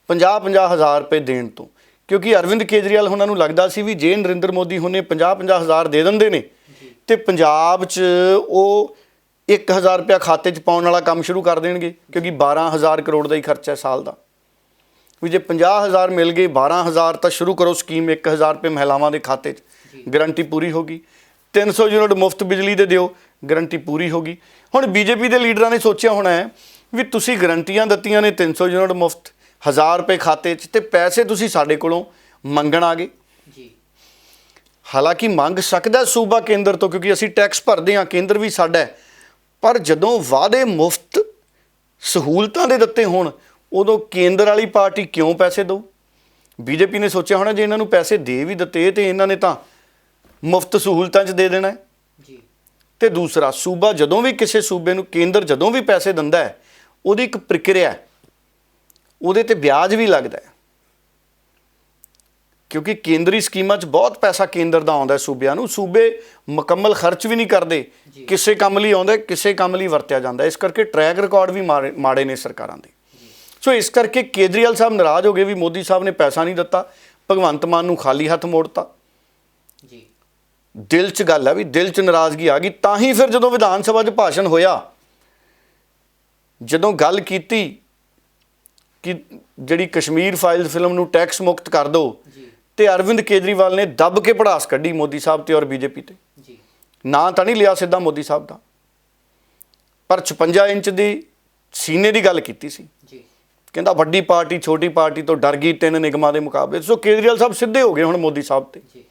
50-50 ਹਜ਼ਾਰ ਰੁਪਏ ਦੇਣ ਤੋਂ, ਕਿਉਂਕਿ ਅਰਵਿੰਦ ਕੇਜਰੀਵਾਲ ਉਹਨਾਂ ਨੂੰ ਲੱਗਦਾ ਸੀ ਵੀ ਜੇ ਨਰਿੰਦਰ ਮੋਦੀ ਹੁਣੇ 50-50 ਹਜ਼ਾਰ ਦੇ ਦਿੰਦੇ ਨੇ ਤੇ ਪੰਜਾਬ 'ਚ ਉਹ 1000 ਰੁਪਇਆ ਖਾਤੇ 'ਚ ਪਾਉਣ ਵਾਲਾ ਕੰਮ ਸ਼ੁਰੂ ਕਰ ਦੇਣਗੇ, ਕਿਉਂਕਿ 12000 ਕਰੋੜ ਦਾ ਹੀ ਖਰਚਾ ਹੈ ਸਾਲ ਦਾ। ਵੀ ਜੇ 50,000 ਮਿਲ ਗਏ, 12000 ਤਾਂ ਸ਼ੁਰੂ ਕਰੋ ਸਕੀਮ, 1000 ਰੁਪਏ ਮਹਿਲਾਵਾਂ ਦੇ ਖਾਤੇ 'ਚ, ਗਰੰਟੀ ਪੂਰੀ ਹੋ ਗਈ। 300 ਯੂਨਿਟ ਮੁਫਤ ਬਿਜਲੀ ਦੇ ਦਿਓ, ਗਰੰਟੀ ਪੂਰੀ ਹੋ ਗਈ। ਹੁਣ ਬੀਜੇਪੀ ਦੇ ਲੀਡਰਾਂ ਨੇ ਸੋਚਿਆ ਹੋਣਾ ਹੈ ਵੀ ਤੁਸੀਂ ਗਰੰਟੀਆਂ ਦਿੱਤੀਆਂ ਨੇ 300 ਯੂਨਿਟ ਮੁਫਤ, 1000 ਰੁਪਏ ਖਾਤੇ 'ਚ, ਤੇ ਪੈਸੇ ਤੁਸੀਂ ਸਾਡੇ ਕੋਲੋਂ ਮੰਗਣ ਆ ਗਏ ਜੀ। ਹਾਲਾਂਕਿ ਮੰਗ ਸਕਦਾ ਸੂਬਾ ਕੇਂਦਰ ਤੋਂ, ਕਿਉਂਕਿ ਅਸੀਂ ਟੈਕਸ ਭਰਦੇ ਹਾਂ, ਕੇਂਦਰ ਵੀ ਸਾਡਾ ਹੈ, ਪਰ ਜਦੋਂ ਵਾਅਦੇ ਮੁਫਤ ਸਹੂਲਤਾਂ ਦੇ ਦਿੱਤੇ ਹੋਣ ਉਦੋਂ ਕੇਂਦਰ ਵਾਲੀ ਪਾਰਟੀ ਕਿਉਂ ਪੈਸੇ ਦਊ? ਬੀਜੇਪੀ ਨੇ ਸੋਚਿਆ ਹੋਣਾ ਜੇ ਇਹਨਾਂ ਨੂੰ ਪੈਸੇ ਦੇ ਵੀ ਦਿੱਤੇ ਤੇ ਇਹਨਾਂ ਨੇ ਤਾਂ ਮੁਫਤ ਸਹੂਲਤਾਂ 'ਚ ਦੇ ਦੇਣਾ ਜੀ। ਤੇ ਦੂਸਰਾ, ਸੂਬਾ ਜਦੋਂ ਵੀ ਕਿਸੇ ਸੂਬੇ ਨੂੰ ਕੇਂਦਰ ਜਦੋਂ ਵੀ ਪੈਸੇ ਦਿੰਦਾ ਹੈ ਉਹਦੀ ਇੱਕ ਪ੍ਰਕਿਰਿਆ, ਉਹਦੇ ਤੇ ਵਿਆਜ ਵੀ ਲੱਗਦਾ ਹੈ, ਕਿਉਂਕਿ ਕੇਂਦਰੀ ਸਕੀਮਾਂ 'ਚ ਬਹੁਤ ਪੈਸਾ ਕੇਂਦਰ ਦਾ ਆਉਂਦਾ ਸੂਬਿਆਂ ਨੂੰ। ਸੂਬੇ ਮੁਕੰਮਲ ਖਰਚ ਵੀ ਨਹੀਂ ਕਰਦੇ, ਕਿਸੇ ਕੰਮ ਲਈ ਆਉਂਦਾ, ਕਿਸੇ ਕੰਮ ਲਈ ਵਰਤਿਆ ਜਾਂਦਾ। ਇਸ ਕਰਕੇ ਟਰੈਕ ਰਿਕਾਰਡ ਵੀ ਮਾੜੇ ਨੇ ਸਰਕਾਰਾਂ ਦੇ। ਸੋ ਇਸ ਕਰਕੇ ਕੇਜਰੀਵਾਲ ਸਾਹਿਬ ਨਾਰਾਜ਼ ਹੋ ਗਏ ਵੀ ਮੋਦੀ ਸਾਹਿਬ ਨੇ ਪੈਸਾ ਨਹੀਂ ਦਿੱਤਾ, ਭਗਵੰਤ ਮਾਨ ਨੂੰ ਖਾਲੀ ਹੱਥ ਮੋੜਤਾ ਜੀ। ਦਿਲ 'ਚ ਗੱਲ ਹੈ ਵੀ ਦਿਲ 'ਚ ਨਾਰਾਜ਼ਗੀ ਆ ਗਈ। ਤਾਂ ਹੀ ਫਿਰ ਜਦੋਂ ਵਿਧਾਨ ਸਭਾ 'ਚ ਭਾਸ਼ਣ ਹੋਇਆ, ਜਦੋਂ ਗੱਲ ਕੀਤੀ ਕਿ ਜਿਹੜੀ ਕਸ਼ਮੀਰ ਫਾਈਲਸ ਫਿਲਮ ਨੂੰ ਟੈਕਸ ਮੁਕਤ ਕਰ ਦਿਓ ਜੀ ਤੇ ਅਰਵਿੰਦ ਕੇਜਰੀਵਾਲ ਨੇ ਦੱਬ ਕੇ ਭੜਾਸ ਕੱਢੀ ਮੋਦੀ ਸਾਹਿਬ ਤੇ ਔਰ ਬੀਜੇਪੀ ਤੇ। ਜੀ ਨਾਂ ਤਾਂ ਨਹੀਂ ਲਿਆ ਸਿੱਧਾ ਮੋਦੀ ਸਾਹਿਬ ਦਾ, ਪਰ 56 ਇੰਚ ਦੀ ਸੀਨੇ ਦੀ ਗੱਲ ਕੀਤੀ ਸੀ। ਜੀ ਕਹਿੰਦਾ ਵੱਡੀ ਪਾਰਟੀ ਛੋਟੀ ਪਾਰਟੀ ਤੋਂ ਡਰ ਗਈ 3 ਨਿਗਮਾਂ ਦੇ ਮੁਕਾਬਲੇ। ਸੋ ਕੇਜਰੀਵਾਲ ਸਾਹਿਬ ਸਿੱਧੇ ਹੋ ਗਏ ਹੁਣ ਮੋਦੀ ਸਾਹਿਬ ਤੇ। ਜੀ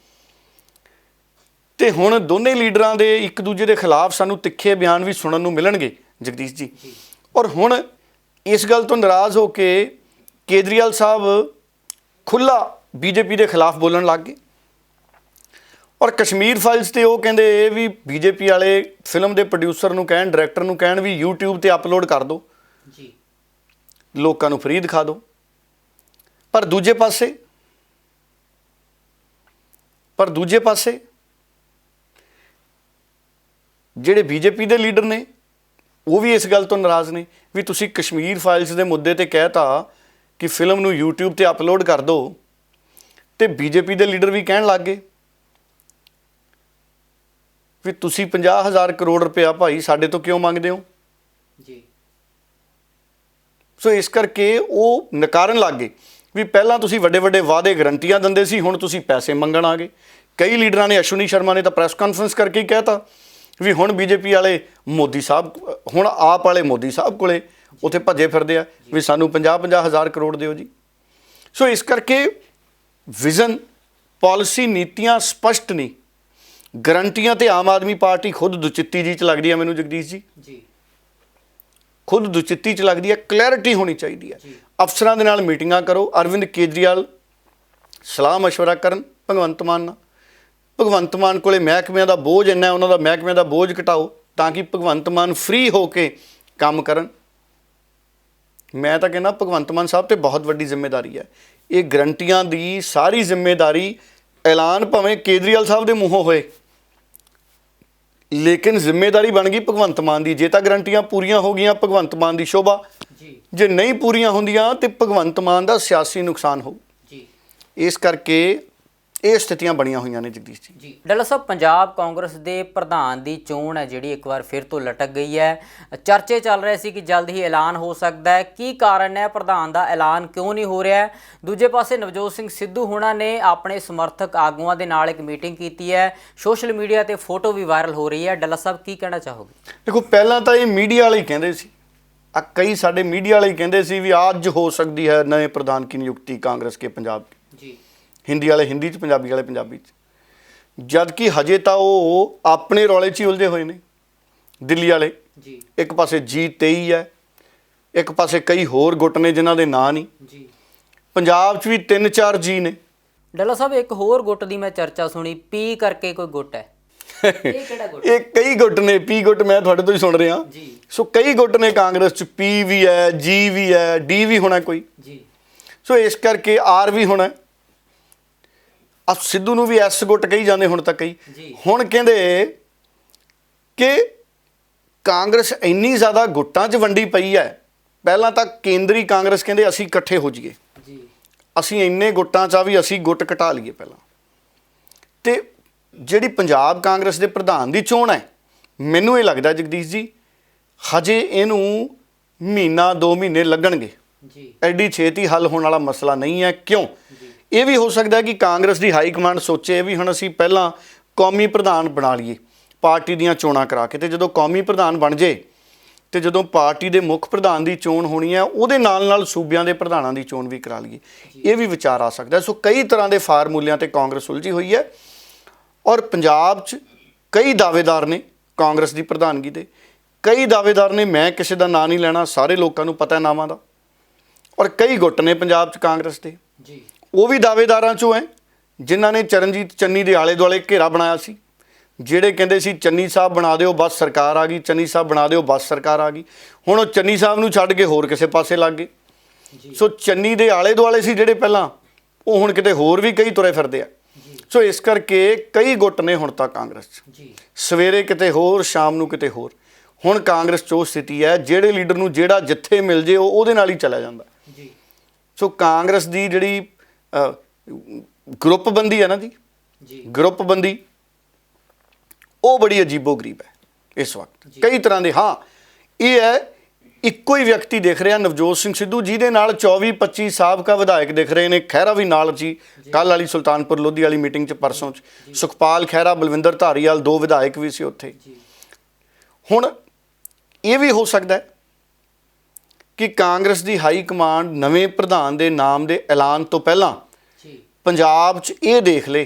ਤੇ ਹੁਣ ਦੋਨੇ ਲੀਡਰਾਂ ਦੇ ਇੱਕ ਦੂਜੇ ਦੇ ਖਿਲਾਫ ਸਾਨੂੰ ਤਿੱਖੇ ਬਿਆਨ ਵੀ ਸੁਣਨ ਨੂੰ ਮਿਲਣਗੇ ਜਗਦੀਸ਼ ਜੀ। ਜੀ ਔਰ ਹੁਣ ਇਸ ਗੱਲ ਤੋਂ ਨਾਰਾਜ਼ ਹੋ ਕੇ ਕੇਜਰੀਵਾਲ ਸਾਹਿਬ ਖੁੱਲਾ ਬੀਜੇਪੀ ਦੇ ਖਿਲਾਫ ਬੋਲਣ ਲੱਗ ਗਏ। ਔਰ ਕਸ਼ਮੀਰ ਫਾਈਲਸ ਤੇ ਉਹ ਕਹਿੰਦੇ ਇਹ ਵੀ ਬੀਜੇਪੀ ਵਾਲੇ ਫਿਲਮ ਦੇ ਪ੍ਰੋਡਿਊਸਰ ਨੂੰ ਕਹਿਣ, ਡਾਇਰੈਕਟਰ ਨੂੰ ਕਹਿਣ ਵੀ YouTube ਤੇ ਅਪਲੋਡ ਕਰ ਦਿਓ, ਜੀ ਲੋਕਾਂ ਨੂੰ ਫ੍ਰੀ ਦਿਖਾ ਦਿਓ। ਪਰ ਦੂਜੇ ਪਾਸੇ ਜਿਹੜੇ ਬੀਜੇਪੀ ਦੇ ਲੀਡਰ ਨੇ ਉਹ ਵੀ ਇਸ ਗੱਲ ਤੋਂ ਨਾਰਾਜ਼ ਨੇ ਵੀ ਤੁਸੀਂ ਕਸ਼ਮੀਰ ਫਾਈਲਸ ਦੇ ਮੁੱਦੇ ਤੇ ਕਹਿਤਾ ਕਿ ਫਿਲਮ ਨੂੰ YouTube ਤੇ ਅਪਲੋਡ ਕਰ ਦਿਓ, ਤੇ ਬੀਜੇਪੀ ਦੇ ਲੀਡਰ ਵੀ ਕਹਿਣ ਲੱਗ ਗਏ ਵੀ ਤੁਸੀਂ 50,000 ਕਰੋੜ ਰੁਪਇਆ ਭਾਈ ਸਾਡੇ ਤੋਂ ਕਿਉਂ ਮੰਗਦੇ ਹੋ। ਜੀ ਸੋ ਇਸ ਕਰਕੇ ਉਹ ਨਕਾਰਨ ਲੱਗ ਗਏ ਵੀ ਪਹਿਲਾਂ ਤੁਸੀਂ ਵੱਡੇ ਵੱਡੇ ਵਾਅਦੇ ਗਰੰਟੀਆਂ ਦਿੰਦੇ ਸੀ, ਹੁਣ ਤੁਸੀਂ ਪੈਸੇ ਮੰਗਣ ਆ ਗਏ। ਕਈ ਲੀਡਰਾਂ ਨੇ, ਅਸ਼ਵਨੀ ਸ਼ਰਮਾ ਨੇ ਤਾਂ ਪ੍ਰੈਸ ਕਾਨਫਰੰਸ ਕਰਕੇ ਹੀ ਕਹਿਤਾ ਵੀ ਹੁਣ ਬੀਜੇਪੀ ਵਾਲੇ ਮੋਦੀ ਸਾਹਿਬ, ਹੁਣ ਆਪ ਵਾਲੇ ਮੋਦੀ ਸਾਹਿਬ ਕੋਲੇ ਉੱਥੇ ਭੱਜੇ ਫਿਰਦੇ ਆ ਵੀ ਸਾਨੂੰ 50,000 ਕਰੋੜ ਦਿਓ ਜੀ। ਸੋ ਇਸ ਕਰਕੇ ਵਿਜ਼ਨ, ਪਾਲਿਸੀ, ਨੀਤੀਆਂ ਸਪਸ਼ਟ ਨਹੀਂ। ਗਰੰਟੀਆਂ ਤੇ ਆਮ ਆਦਮੀ ਪਾਰਟੀ ਖੁਦ ਦੁਚਿੱਤੀ ਜੀ ਚ ਲੱਗਦੀ ਹੈ ਮੈਨੂੰ ਜਗਦੀਸ਼ ਜੀ, ਜੀ ਖੁਦ ਦੁਚਿੱਤੀ ਚ ਲੱਗਦੀ ਹੈ। ਕਲੈਰਿਟੀ ਹੋਣੀ ਚਾਹੀਦੀ ਹੈ। ਜੀ। ਅਫਸਰਾਂ ਦੇ ਨਾਲ ਮੀਟਿੰਗਾਂ ਕਰੋ, ਅਰਵਿੰਦ ਕੇਜਰੀਵਾਲ ਸਲਾਹ ਮਸ਼ਵਰਾ ਕਰਨ ਭਗਵੰਤ ਮਾਨ ਨਾਲ। ਭਗਵੰਤ ਮਾਨ ਕੋਲੇ ਮਹਿਕਮਿਆਂ ਦਾ ਬੋਝ ਇੰਨਾ, ਉਹਨਾਂ ਦਾ ਮਹਿਕਮਿਆਂ ਦਾ ਬੋਝ ਘਟਾਓ ਤਾਂ ਕਿ ਭਗਵੰਤ ਮਾਨ ਫ੍ਰੀ ਹੋ ਕੇ ਕੰਮ ਕਰਨ। ਮੈਂ ਤਾਂ ਕਹਿੰਦਾ ਭਗਵੰਤ ਮਾਨ ਸਾਹਿਬ ਤੇ ਬਹੁਤ ਵੱਡੀ ਜ਼ਿੰਮੇਵਾਰੀ ਹੈ। ਇਹ ਗਰੰਟੀਆਂ ਦੀ ਸਾਰੀ ਜ਼ਿੰਮੇਵਾਰੀ ਐਲਾਨ ਭਾਵੇਂ ਕੇਜਰੀਵਾਲ ਸਾਹਿਬ ਦੇ ਮੂੰਹੋਂ ਹੋਏ, ਲੇਕਿਨ ਜ਼ਿੰਮੇਵਾਰੀ ਬਣ ਗਈ ਭਗਵੰਤ ਮਾਨ ਦੀ। ਜੇ ਤਾਂ ਗਰੰਟੀਆਂ ਪੂਰੀਆਂ ਹੋ ਗਈਆਂ ਭਗਵੰਤ ਮਾਨ ਦੀ ਸ਼ੋਭਾ, ਜੀ ਜੇ ਨਹੀਂ ਪੂਰੀਆਂ ਹੁੰਦੀਆਂ ਤੇ ਭਗਵੰਤ ਮਾਨ ਦਾ ਸਿਆਸੀ ਨੁਕਸਾਨ ਹੋਊ। ਜੀ ਇਸ ਕਰਕੇ ਇਹ ਸਥਿਤੀਆਂ ਬਣੀਆਂ ਹੋਈਆਂ ਨੇ ਜਗਦੀਸ਼ ਜੀ। ਜੀ ਡਾਲਾ ਸਾਹਿਬ, ਪੰਜਾਬ ਕਾਂਗਰਸ ਦੇ ਪ੍ਰਧਾਨ ਦੀ ਚੋਣ ਹੈ ਜਿਹੜੀ ਇੱਕ ਵਾਰ ਫਿਰ ਤੋਂ ਲਟਕ ਗਈ ਹੈ। ਚਰਚੇ ਚੱਲ ਰਹੇ ਸੀ ਕਿ ਜਲਦ ਹੀ ਐਲਾਨ ਹੋ ਸਕਦਾ ਹੈ। ਕੀ ਕਾਰਨ ਹੈ ਪ੍ਰਧਾਨ ਦਾ ਐਲਾਨ ਕਿਉਂ ਨਹੀਂ ਹੋ ਰਿਹਾ? ਦੂਜੇ ਪਾਸੇ ਨਵਜੋਤ ਸਿੰਘ ਸਿੱਧੂ ਹੋਣਾ ਨੇ ਆਪਣੇ ਸਮਰਥਕ ਆਗੂਆਂ ਦੇ ਨਾਲ ਇੱਕ ਮੀਟਿੰਗ ਕੀਤੀ ਹੈ। ਸੋਸ਼ਲ ਮੀਡੀਆ ਤੇ ਫੋਟੋ ਵੀ ਵਾਇਰਲ ਹੋ ਰਹੀ ਹੈ। ਡਾਲਾ ਸਾਹਿਬ ਕੀ ਕਹਿਣਾ ਚਾਹੋਗੇ? ਦੇਖੋ, ਪਹਿਲਾਂ ਤਾਂ ਇਹ ਮੀਡੀਆ ਵਾਲੇ ਹੀ ਕਹਿੰਦੇ ਸੀ, ਕਈ ਸਾਡੇ ਮੀਡੀਆ ਵਾਲੇ ਹੀ ਕਹਿੰਦੇ ਸੀ ਵੀ ਅੱਜ ਹੋ ਸਕਦੀ ਹੈ ਨਵੇਂ ਪ੍ਰਧਾਨ ਕੀ ਨਿਯੁਕਤੀ ਕਾਂਗਰਸ ਕੇ ਪੰਜਾਬ की। ਜੀ ਹਿੰਦੀ ਵਾਲੇ ਹਿੰਦੀ 'ਚ, ਪੰਜਾਬੀ ਵਾਲੇ ਪੰਜਾਬੀ 'ਚ। ਜਦ ਕਿ ਹਜੇ ਤਾਂ ਉਹ ਆਪਣੇ ਰੌਲੇ 'ਚ ਹੀ ਉਲਝੇ ਹੋਏ ਨੇ ਦਿੱਲੀ ਵਾਲੇ। ਜੀ ਇੱਕ ਪਾਸੇ G23 ਹੈ, ਇੱਕ ਪਾਸੇ ਕਈ ਹੋਰ ਗੁੱਟ ਨੇ ਜਿਨ੍ਹਾਂ ਦੇ ਨਾਂ ਨਹੀਂ। ਜੀ ਪੰਜਾਬ 'ਚ ਵੀ 3-4 ਜੀ ਨੇ। ਡਾਲਾ ਸਾਹਿਬ, ਇੱਕ ਹੋਰ ਗੁੱਟ ਦੀ ਮੈਂ ਚਰਚਾ ਸੁਣੀ, ਪੀ ਕਰਕੇ ਕੋਈ ਗੁੱਟ ਹੈ। ਇਹ ਕਿਹੜਾ ਗੁੱਟ? ਇਹ ਕਈ ਗੁੱਟ ਨੇ। ਪੀ ਗੁੱਟ ਮੈਂ ਤੁਹਾਡੇ ਤੋਂ ਹੀ ਸੁਣ ਰਿਹਾ। ਜੀ ਸੋ ਕਈ ਗੁੱਟ ਨੇ ਕਾਂਗਰਸ 'ਚ। ਪੀ ਵੀ ਹੈ, ਜੀ ਵੀ ਹੈ, ਡੀ ਵੀ ਹੋਣਾ ਕੋਈ। ਜੀ ਸੋ ਇਸ ਕਰਕੇ ਆਰ ਵੀ ਹੋਣਾ। ਆ ਸਿੱਧੂ ਨੂੰ ਵੀ ਐਸ ਗੁੱਟ ਕਹੀ ਜਾਂਦੇ ਹੁਣ ਤੱਕ ਕਈ। ਜੀ ਹੁਣ ਕਹਿੰਦੇ ਕਿ ਕਾਂਗਰਸ ਇੰਨੀ ਜ਼ਿਆਦਾ ਗੁੱਟਾਂ 'ਚ ਵੰਡੀ ਪਈ ਹੈ। ਪਹਿਲਾਂ ਤਾਂ ਕੇਂਦਰੀ ਕਾਂਗਰਸ ਕਹਿੰਦੇ ਅਸੀਂ ਇਕੱਠੇ ਹੋ ਜਾਈਏ, ਜੀ ਅਸੀਂ ਇੰਨੇ ਗੁੱਟਾਂ 'ਚ ਆ ਵੀ ਅਸੀਂ ਗੁੱਟ ਘਟਾ ਲਈਏ ਪਹਿਲਾਂ। ਤੇ ਜਿਹੜੀ ਪੰਜਾਬ ਕਾਂਗਰਸ ਦੇ ਪ੍ਰਧਾਨ ਦੀ ਚੋਣ ਹੈ, ਮੈਨੂੰ ਇਹ ਲੱਗਦਾ ਜਗਦੀਸ਼ ਜੀ ਹਜੇ ਇਹਨੂੰ ਮਹੀਨਾ 2 ਮਹੀਨੇ ਲੱਗਣਗੇ। ਜੀ ਐਡੀ ਛੇਤੀ ਹੱਲ ਹੋਣ ਵਾਲਾ ਮਸਲਾ ਨਹੀਂ ਹੈ। ਕਿਉਂ? ਇਹ ਵੀ ਹੋ ਸਕਦਾ ਕਿ ਕਾਂਗਰਸ ਦੀ ਹਾਈ ਕਮਾਂਡ ਸੋਚੇ ਵੀ ਹੁਣ ਅਸੀਂ ਪਹਿਲਾਂ ਕੌਮੀ ਪ੍ਰਧਾਨ ਬਣਾ ਲਈਏ ਪਾਰਟੀ ਦੀਆਂ ਚੋਣਾਂ ਕਰਾ ਕੇ, ਤੇ ਜਦੋਂ ਕੌਮੀ ਪ੍ਰਧਾਨ ਬਣ ਜੇ ਤੇ ਜਦੋਂ ਪਾਰਟੀ ਦੇ ਮੁੱਖ ਪ੍ਰਧਾਨ ਦੀ ਚੋਣ ਹੋਣੀ ਹੈ ਉਹਦੇ ਨਾਲ ਨਾਲ ਸੂਬਿਆਂ ਦੇ ਪ੍ਰਧਾਨਾਂ ਦੀ ਚੋਣ ਵੀ ਕਰਾ ਲਈਏ। ਇਹ ਵੀ ਵਿਚਾਰ ਆ ਸਕਦਾ। ਸੋ ਕਈ ਤਰ੍ਹਾਂ ਦੇ ਫਾਰਮੂਲਿਆਂ ਤੇ ਕਾਂਗਰਸ ਉਲਝੀ ਹੋਈ ਹੈ। ਔਰ ਪੰਜਾਬ 'ਚ ਕਈ ਦਾਅਵੇਦਾਰ ਨੇ ਕਾਂਗਰਸ ਦੀ ਪ੍ਰਧਾਨਗੀ ਦੇ, ਕਈ ਦਾਅਵੇਦਾਰ ਨੇ, ਮੈਂ ਕਿਸੇ ਦਾ ਨਾਂ ਨਹੀਂ ਲੈਣਾ, ਸਾਰੇ ਲੋਕਾਂ ਨੂੰ ਪਤਾ ਨਾਵਾਂ ਦਾ। ਔਰ ਕਈ ਗੁੱਟ ਨੇ ਪੰਜਾਬ 'ਚ ਕਾਂਗਰਸ ਦੇ, ਜੀ ਉਹ ਵੀ ਦਾਅਵੇਦਾਰਾਂ 'ਚੋਂ ਹੈ ਜਿਨ੍ਹਾਂ ਨੇ ਚਰਨਜੀਤ ਚੰਨੀ ਦੇ ਆਲੇ ਦੁਆਲੇ ਘੇਰਾ ਬਣਾਇਆ ਸੀ, ਜਿਹੜੇ ਕਹਿੰਦੇ ਸੀ ਚੰਨੀ ਸਾਹਿਬ ਬਣਾ ਦਿਓ ਬਸ ਸਰਕਾਰ ਆ ਗਈ, ਚੰਨੀ ਸਾਹਿਬ ਬਣਾ ਦਿਓ ਬਸ ਸਰਕਾਰ ਆ ਗਈ। ਹੁਣ ਉਹ ਚੰਨੀ ਸਾਹਿਬ ਨੂੰ ਛੱਡ ਕੇ ਹੋਰ ਕਿਸੇ ਪਾਸੇ ਲੱਗ ਗਏ। ਸੋ ਚੰਨੀ ਦੇ ਆਲੇ ਦੁਆਲੇ ਸੀ ਜਿਹੜੇ ਪਹਿਲਾਂ, ਉਹ ਹੁਣ ਕਿਤੇ ਹੋਰ ਵੀ ਕਈ ਤੁਰੇ ਫਿਰਦੇ ਆ। ਸੋ ਇਸ ਕਰਕੇ ਕਈ ਗੁੱਟ ਨੇ ਹੁਣ ਤੱਕ ਕਾਂਗਰਸ 'ਚ, ਸਵੇਰੇ ਕਿਤੇ ਹੋਰ, ਸ਼ਾਮ ਨੂੰ ਕਿਤੇ ਹੋਰ। ਹੁਣ ਕਾਂਗਰਸ 'ਚ ਉਹ ਸਥਿਤੀ ਹੈ ਜਿਹੜੇ ਲੀਡਰ ਨੂੰ ਜਿਹੜਾ ਜਿੱਥੇ ਮਿਲ ਜੇ ਉਹ ਉਹਦੇ ਨਾਲ ਹੀ ਚਲਾ ਜਾਂਦਾ। ਸੋ ਕਾਂਗਰਸ ਦੀ ਜਿਹੜੀ ਗਰੁੱਪਬੰਦੀ ਹੈ ਨਾ ਜੀ, ਗਰੁੱਪਬੰਦੀ ਉਹ ਬੜੀ ਅਜੀਬੋ ਗਰੀਬ ਹੈ ਇਸ ਵਕਤ। ਕਈ ਤਰ੍ਹਾਂ ਦੇ, ਹਾਂ ਇਹ ਹੈ ਇੱਕੋ ਹੀ ਵਿਅਕਤੀ ਦਿਖ ਰਿਹਾ ਨਵਜੋਤ ਸਿੰਘ ਸਿੱਧੂ, ਜਿਹਦੇ ਨਾਲ 24-25 ਸਾਬਕਾ ਵਿਧਾਇਕ ਦਿਖ ਰਹੇ ਨੇ। ਖਹਿਰਾ ਵੀ ਨਾਲ ਸੀ ਕੱਲ੍ਹ ਵਾਲੀ ਸੁਲਤਾਨਪੁਰ ਲੋਧੀ ਵਾਲੀ ਮੀਟਿੰਗ 'ਚ, ਪਰਸੋਂ 'ਚ ਸੁਖਪਾਲ ਖਹਿਰਾ, ਬਲਵਿੰਦਰ ਧਾਰੀਵਾਲ, 2 ਵਿਧਾਇਕ ਵੀ ਸੀ ਉੱਥੇ। ਹੁਣ ਇਹ ਵੀ ਹੋ ਸਕਦਾ ਹੈ ਕਿ ਕਾਂਗਰਸ ਦੀ ਹਾਈ ਕਮਾਂਡ ਨਵੇਂ ਪ੍ਰਧਾਨ ਦੇ ਨਾਮ ਦੇ ਐਲਾਨ ਤੋਂ ਪਹਿਲਾਂ ਪੰਜਾਬ 'ਚ ਇਹ ਦੇਖ ਲੇ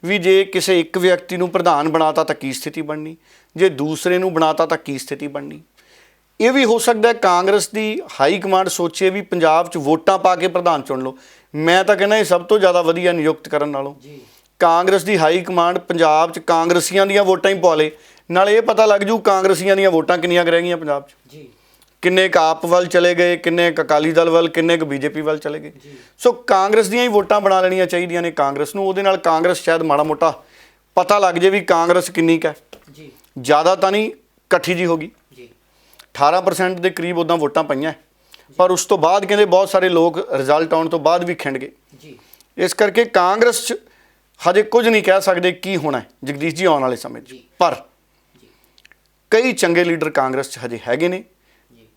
ਵੀ ਜੇ ਕਿਸੇ ਇੱਕ ਵਿਅਕਤੀ ਨੂੰ ਪ੍ਰਧਾਨ ਬਣਾਤਾ ਤਾਂ ਕੀ ਸਥਿਤੀ ਬਣਨੀ, ਜੇ ਦੂਸਰੇ ਨੂੰ ਬਣਾਤਾ ਤਾਂ ਕੀ ਸਥਿਤੀ ਬਣਨੀ। ਇਹ ਵੀ ਹੋ ਸਕਦਾ ਹੈ ਕਾਂਗਰਸ ਦੀ ਹਾਈ ਕਮਾਂਡ ਸੋਚੇ ਵੀ ਪੰਜਾਬ 'ਚ ਵੋਟਾਂ ਪਾ ਕੇ ਪ੍ਰਧਾਨ ਚੁਣ ਲਓ। ਮੈਂ ਤਾਂ ਕਹਿੰਦਾ ਇਹ ਸਭ ਤੋਂ ਜ਼ਿਆਦਾ ਵਧੀਆ ਨਿਯੁਕਤ ਕਰਨ ਨਾਲੋਂ ਕਾਂਗਰਸ ਦੀ ਹਾਈ ਕਮਾਂਡ ਪੰਜਾਬ 'ਚ ਕਾਂਗਰਸੀਆਂ ਦੀਆਂ ਵੋਟਾਂ ਹੀ ਪਵਾ ਲੇ, ਨਾਲੇ ਇਹ ਪਤਾ ਲੱਗ ਜੂ ਕਾਂਗਰਸੀਆਂ ਦੀਆਂ ਵੋਟਾਂ ਕਿੰਨੀਆਂ ਕੁ ਰਹਿ ਗਈਆਂ ਪੰਜਾਬ 'ਚ, ਕਿੰਨੇ ਕੁ ਆਪ ਵੱਲ ਚਲੇ ਗਏ, ਕਿੰਨੇ ਕੁ ਅਕਾਲੀ ਦਲ ਵੱਲ, ਕਿੰਨੇ ਕੁ ਬੀਜੇਪੀ ਵੱਲ ਚਲੇ ਗਏ। ਸੋ ਕਾਂਗਰਸ ਦੀਆਂ ਹੀ ਵੋਟਾਂ ਬਣਾ ਲੈਣੀਆਂ ਚਾਹੀਦੀਆਂ ਨੇ ਕਾਂਗਰਸ ਨੂੰ। ਉਹਦੇ ਨਾਲ ਕਾਂਗਰਸ ਸ਼ਾਇਦ ਮਾੜਾ ਮੋਟਾ ਪਤਾ ਲੱਗ ਜੇ ਵੀ ਕਾਂਗਰਸ ਕਿੰਨੀ ਕੁ ਹੈ, ਜ਼ਿਆਦਾ ਤਾਂ ਨਹੀਂ ਇਕੱਠੀ ਜੀ ਹੋ ਗਈ। 18% ਦੇ ਕਰੀਬ ਉੱਦਾਂ ਵੋਟਾਂ ਪਈਆਂ, ਪਰ ਉਸ ਤੋਂ ਬਾਅਦ ਕਹਿੰਦੇ ਬਹੁਤ ਸਾਰੇ ਲੋਕ ਰਿਜ਼ਲਟ ਆਉਣ ਤੋਂ ਬਾਅਦ ਵੀ ਖਿੰਡ ਗਏ। ਇਸ ਕਰਕੇ ਕਾਂਗਰਸ 'ਚ ਹਜੇ ਕੁਝ ਨਹੀਂ ਕਹਿ ਸਕਦੇ ਕੀ ਹੋਣਾ ਜਗਦੀਸ਼ ਜੀ ਆਉਣ ਵਾਲੇ ਸਮੇਂ 'ਚ, ਪਰ ਕਈ ਚੰਗੇ ਲੀਡਰ ਕਾਂਗਰਸ 'ਚ ਹਜੇ ਹੈਗੇ ਨੇ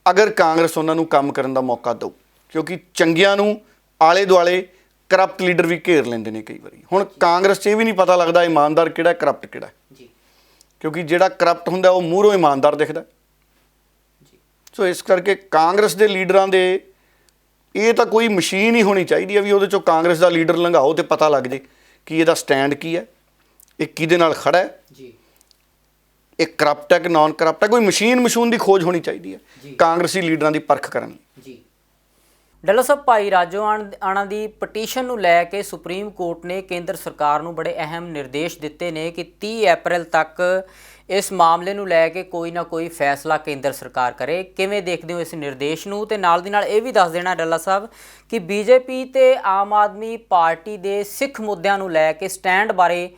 ਅਗਰ ਕਾਂਗਰਸ ਉਹਨਾਂ ਨੂੰ ਕੰਮ ਕਰਨ ਦਾ ਮੌਕਾ ਦਿਓ, ਕਿਉਂਕਿ ਚੰਗਿਆਂ ਨੂੰ ਆਲੇ ਦੁਆਲੇ ਕਰਪਟ ਲੀਡਰ ਵੀ ਘੇਰ ਲੈਂਦੇ ਨੇ ਕਈ ਵਾਰੀ। ਹੁਣ ਕਾਂਗਰਸ 'ਚ ਇਹ ਵੀ ਨਹੀਂ ਪਤਾ ਲੱਗਦਾ ਇਮਾਨਦਾਰ ਕਿਹੜਾ, ਕਰਪਟ ਕਿਹੜਾ, ਕਿਉਂਕਿ ਜਿਹੜਾ ਕਰਪਟ ਹੁੰਦਾ ਉਹ ਮੂਹਰੋਂ ਇਮਾਨਦਾਰ ਦਿਖਦਾ। ਸੋ ਇਸ ਕਰਕੇ ਕਾਂਗਰਸ ਦੇ ਲੀਡਰਾਂ ਦੇ ਇਹ ਤਾਂ ਕੋਈ ਮਸ਼ੀਨ ਹੀ ਹੋਣੀ ਚਾਹੀਦੀ ਹੈ ਵੀ ਉਹਦੇ 'ਚੋਂ ਕਾਂਗਰਸ ਦਾ ਲੀਡਰ ਲੰਘਾਓ ਤੇ ਪਤਾ ਲੱਗ ਜੇ ਕਿ ਇਹਦਾ ਸਟੈਂਡ ਕੀ ਹੈ, ਇਹ ਕਿਹਦੇ ਨਾਲ ਖੜਾ ਹੈ, ਇਹ ਕਰਪਟ ਹੈ ਕਿ ਨਾਨ ਕਰਪਟ ਹੈ। ਕੋਈ ਮਸ਼ੀਨ ਦੀ ਖੋਜ ਹੋਣੀ ਚਾਹੀਦੀ ਹੈ ਕਾਂਗਰਸੀ ਲੀਡਰਾਂ ਦੀ ਪਰਖ ਕਰਨ ਲਈ। ਡੱਲਾ ਸਾਹਿਬ, ਭਾਈ ਰਾਜੋ ਆਣਾ ਦੀ ਪਟੀਸ਼ਨ ਨੂੰ ਲੈ ਕੇ ਸੁਪਰੀਮ ਕੋਰਟ ਨੇ ਕੇਂਦਰ ਸਰਕਾਰ ਨੂੰ ਬੜੇ ਅਹਿਮ ਨਿਰਦੇਸ਼ ਦਿੱਤੇ ਨੇ ਕਿ 30 ਅਪ੍ਰੈਲ ਤੱਕ ਇਸ ਮਾਮਲੇ ਨੂੰ ਲੈ ਕੇ ਕੋਈ ਨਾ ਕੋਈ ਫੈਸਲਾ ਕੇਂਦਰ ਸਰਕਾਰ ਕਰੇ। ਕਿਵੇਂ ਦੇਖਦੇ ਹੋ ਇਸ ਨਿਰਦੇਸ਼ ਨੂੰ? ਤੇ ਨਾਲ ਦੀ ਨਾਲ ਇਹ ਵੀ ਦੱਸ ਦੇਣਾ ਡੱਲਾ ਸਾਹਿਬ ਕਿ ਬੀਜੇਪੀ ਤੇ ਆਮ ਆਦਮੀ ਪਾਰਟੀ ਦੇ ਸਿੱਖ ਮੁੱਦਿਆਂ ਨੂੰ ਲੈ ਕੇ ਸਟੈਂਡ ਬਾਰੇ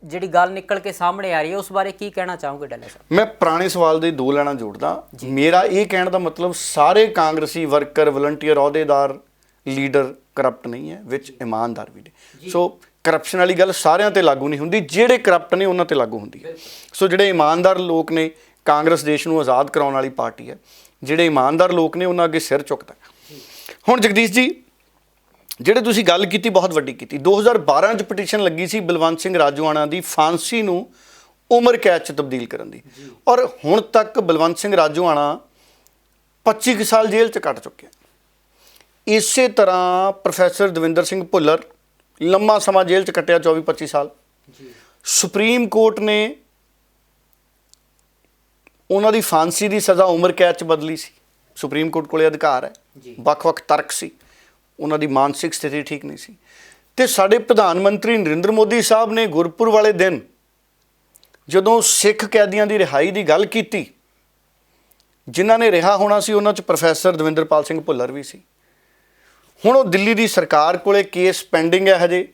ਜਿਹੜੀ ਗੱਲ ਨਿਕਲ ਕੇ ਸਾਹਮਣੇ ਆ ਰਹੀ ਹੈ ਉਸ ਬਾਰੇ ਕੀ ਕਹਿਣਾ ਚਾਹੋਗੇ ਡੱਲਾ ਸਾਹਿਬ? ਮੈਂ ਪੁਰਾਣੇ ਸਵਾਲ ਦੇ 2 ਲਾਈਨਾਂ ਜੋੜਦਾ। ਮੇਰਾ ਇਹ ਕਹਿਣ ਦਾ ਮਤਲਬ ਸਾਰੇ ਕਾਂਗਰਸੀ ਵਰਕਰ, ਵਲੰਟੀਅਰ, ਅਹੁਦੇਦਾਰ, ਲੀਡਰ ਕਰਪਟ ਨਹੀਂ ਹੈ, ਵਿੱਚ ਇਮਾਨਦਾਰ ਵੀ ਨੇ। ਸੋ ਕਰਪਸ਼ਨ ਵਾਲੀ ਗੱਲ ਸਾਰਿਆਂ ਤੇ ਲਾਗੂ ਨਹੀਂ ਹੁੰਦੀ, ਜਿਹੜੇ ਕਰਪਟ ਨੇ ਉਹਨਾਂ ਤੇ ਲਾਗੂ ਹੁੰਦੀ ਹੈ। ਸੋ ਜਿਹੜੇ ਇਮਾਨਦਾਰ ਲੋਕ ਨੇ, ਕਾਂਗਰਸ ਦੇਸ਼ ਨੂੰ ਆਜ਼ਾਦ ਕਰਾਉਣ ਵਾਲੀ ਪਾਰਟੀ ਹੈ, ਜਿਹੜੇ ਇਮਾਨਦਾਰ ਲੋਕ ਨੇ ਉਹਨਾਂ ਅੱਗੇ ਸਿਰ ਝੁਕਦਾ। ਹੁਣ ਜਗਦੀਸ਼ ਜੀ, ਜਿਹੜੇ ਤੁਸੀਂ ਗੱਲ ਕੀਤੀ ਬਹੁਤ ਵੱਡੀ ਕੀਤੀ। 2012 'ਚ ਪਟੀਸ਼ਨ ਲੱਗੀ ਸੀ ਬਲਵੰਤ ਸਿੰਘ ਰਾਜੋਆਣਾ ਦੀ ਫਾਂਸੀ ਨੂੰ ਉਮਰ ਕੈਦ 'ਚ ਤਬਦੀਲ ਕਰਨ ਦੀ, ਔਰ ਹੁਣ ਤੱਕ ਬਲਵੰਤ ਸਿੰਘ ਰਾਜੋਆਣਾ 25 ਸਾਲ ਜੇਲ੍ਹ 'ਚ ਕੱਟ ਚੁੱਕਿਆ। ਇਸੇ ਤਰ੍ਹਾਂ ਪ੍ਰੋਫੈਸਰ ਦਵਿੰਦਰ ਸਿੰਘ ਭੁੱਲਰ ਲੰਮਾ ਸਮਾਂ ਜੇਲ੍ਹ 'ਚ ਕੱਟਿਆ, 24-25 ਸਾਲ। ਸੁਪਰੀਮ ਕੋਰਟ ਨੇ ਉਹਨਾਂ ਦੀ ਫਾਂਸੀ ਦੀ ਸਜ਼ਾ ਉਮਰ ਕੈਦ 'ਚ ਬਦਲੀ ਸੀ। ਸੁਪਰੀਮ ਕੋਰਟ ਕੋਲੇ ਅਧਿਕਾਰ ਹੈ, ਵੱਖ-ਵੱਖ ਤਰਕ ਸੀ, ਉਹਨਾਂ ਦੀ ਮਾਨਸਿਕ ਸਥਿਤੀ ਠੀਕ ਨਹੀਂ ਸੀ। ਤੇ ਸਾਡੇ ਪ੍ਰਧਾਨ ਮੰਤਰੀ ਨਰਿੰਦਰ ਮੋਦੀ ਸਾਹਿਬ ਨੇ ਗੁਰਪੁਰ ਵਾਲੇ ਦਿਨ ਜਦੋਂ ਸਿੱਖ ਕੈਦੀਆਂ ਦੀ ਰਿਹਾਈ ਦੀ ਗੱਲ ਕੀਤੀ, ਜਿਨ੍ਹਾਂ ਨੇ ਰਿਹਾ ਹੋਣਾ ਸੀ ਉਹਨਾਂ 'ਚ ਪ੍ਰੋਫੈਸਰ ਦਵਿੰਦਰਪਾਲ ਸਿੰਘ ਭੁੱਲਰ ਵੀ ਸੀ। ਹੁਣ ਉਹ ਦਿੱਲੀ ਦੀ ਸਰਕਾਰ ਕੋਲੇ ਕੇਸ ਪੈਂਡਿੰਗ ਹੈ ਹਜੇ,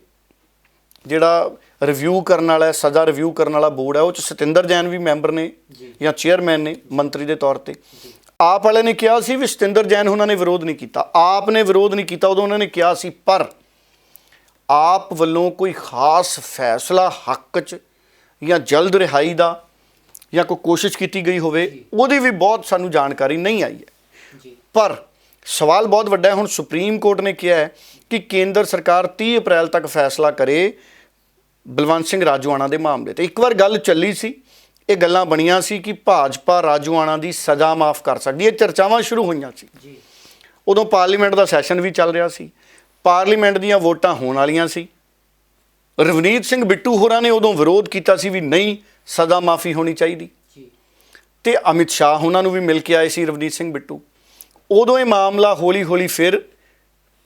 ਜਿਹੜਾ ਰਿਵਿਊ ਕਰਨ ਵਾਲਾ, ਸਜ਼ਾ ਰਿਵਿਊ ਕਰਨ ਵਾਲਾ ਬੋਰਡ ਹੈ, ਉਹ 'ਚ ਸਤਿੰਦਰ ਜੈਨ ਵੀ ਮੈਂਬਰ ਨੇ ਜਾਂ ਚੇਅਰਮੈਨ ਨੇ ਮੰਤਰੀ ਦੇ ਤੌਰ ਤੇ। ਆਪ ਵਾਲੇ ਨੇ ਕਿਹਾ ਸੀ ਵੀ ਸਤਿੰਦਰ ਜੈਨ ਉਹਨਾਂ ਨੇ ਵਿਰੋਧ ਨਹੀਂ ਕੀਤਾ, ਆਪ ਨੇ ਵਿਰੋਧ ਨਹੀਂ ਕੀਤਾ, ਉਦੋਂ ਉਹਨਾਂ ਨੇ ਕਿਹਾ ਸੀ, ਪਰ ਆਪ ਵੱਲੋਂ ਕੋਈ ਖਾਸ ਫੈਸਲਾ ਹੱਕ 'ਚ ਜਾਂ ਜਲਦ ਰਿਹਾਈ ਦਾ ਜਾਂ ਕੋਈ ਕੋਸ਼ਿਸ਼ ਕੀਤੀ ਗਈ ਹੋਵੇ ਉਹਦੀ ਵੀ ਬਹੁਤ ਸਾਨੂੰ ਜਾਣਕਾਰੀ ਨਹੀਂ ਆਈ ਹੈ। ਪਰ ਸਵਾਲ ਬਹੁਤ ਵੱਡਾ ਹੈ। ਹੁਣ ਸੁਪਰੀਮ ਕੋਰਟ ਨੇ ਕਿਹਾ ਹੈ ਕਿ ਕੇਂਦਰ ਸਰਕਾਰ 30 ਅਪ੍ਰੈਲ ਤੱਕ ਫੈਸਲਾ ਕਰੇ ਬਲਵੰਤ ਸਿੰਘ ਰਾਜੋਆਣਾ ਦੇ ਮਾਮਲੇ ਤੇ। ਇੱਕ ਵਾਰ ਗੱਲ ਚੱਲੀ ਸੀ, ਇਹ ਗੱਲਾਂ ਬਣੀਆਂ ਸੀ ਕਿ ਭਾਜਪਾ ਰਾਜੋਆਣਾ ਦੀ ਸਜ਼ਾ ਮਾਫ ਕਰ ਸਕਦੀ ਹੈ, ਚਰਚਾਵਾਂ ਸ਼ੁਰੂ ਹੋਈਆਂ ਸੀ। ਉਦੋਂ ਪਾਰਲੀਮੈਂਟ ਦਾ ਸੈਸ਼ਨ ਵੀ ਚੱਲ ਰਿਹਾ ਸੀ, ਪਾਰਲੀਮੈਂਟ ਦੀਆਂ ਵੋਟਾਂ ਹੋਣ ਵਾਲੀਆਂ ਸੀ। ਰਵਨੀਤ ਸਿੰਘ ਬਿੱਟੂ ਹੋਰਾਂ ਨੇ ਉਦੋਂ ਵਿਰੋਧ ਕੀਤਾ ਸੀ ਵੀ ਨਹੀਂ, ਸਜ਼ਾ ਮਾਫੀ ਹੋਣੀ ਚਾਹੀਦੀ, ਤੇ ਅਮਿਤ ਸ਼ਾਹ ਉਹਨਾਂ ਨੂੰ ਵੀ ਮਿਲ ਕੇ ਆਏ ਸੀ ਰਵਨੀਤ ਸਿੰਘ ਬਿੱਟੂ। ਉਦੋਂ ਇਹ ਮਾਮਲਾ ਹੌਲੀ ਹੌਲੀ ਫਿਰ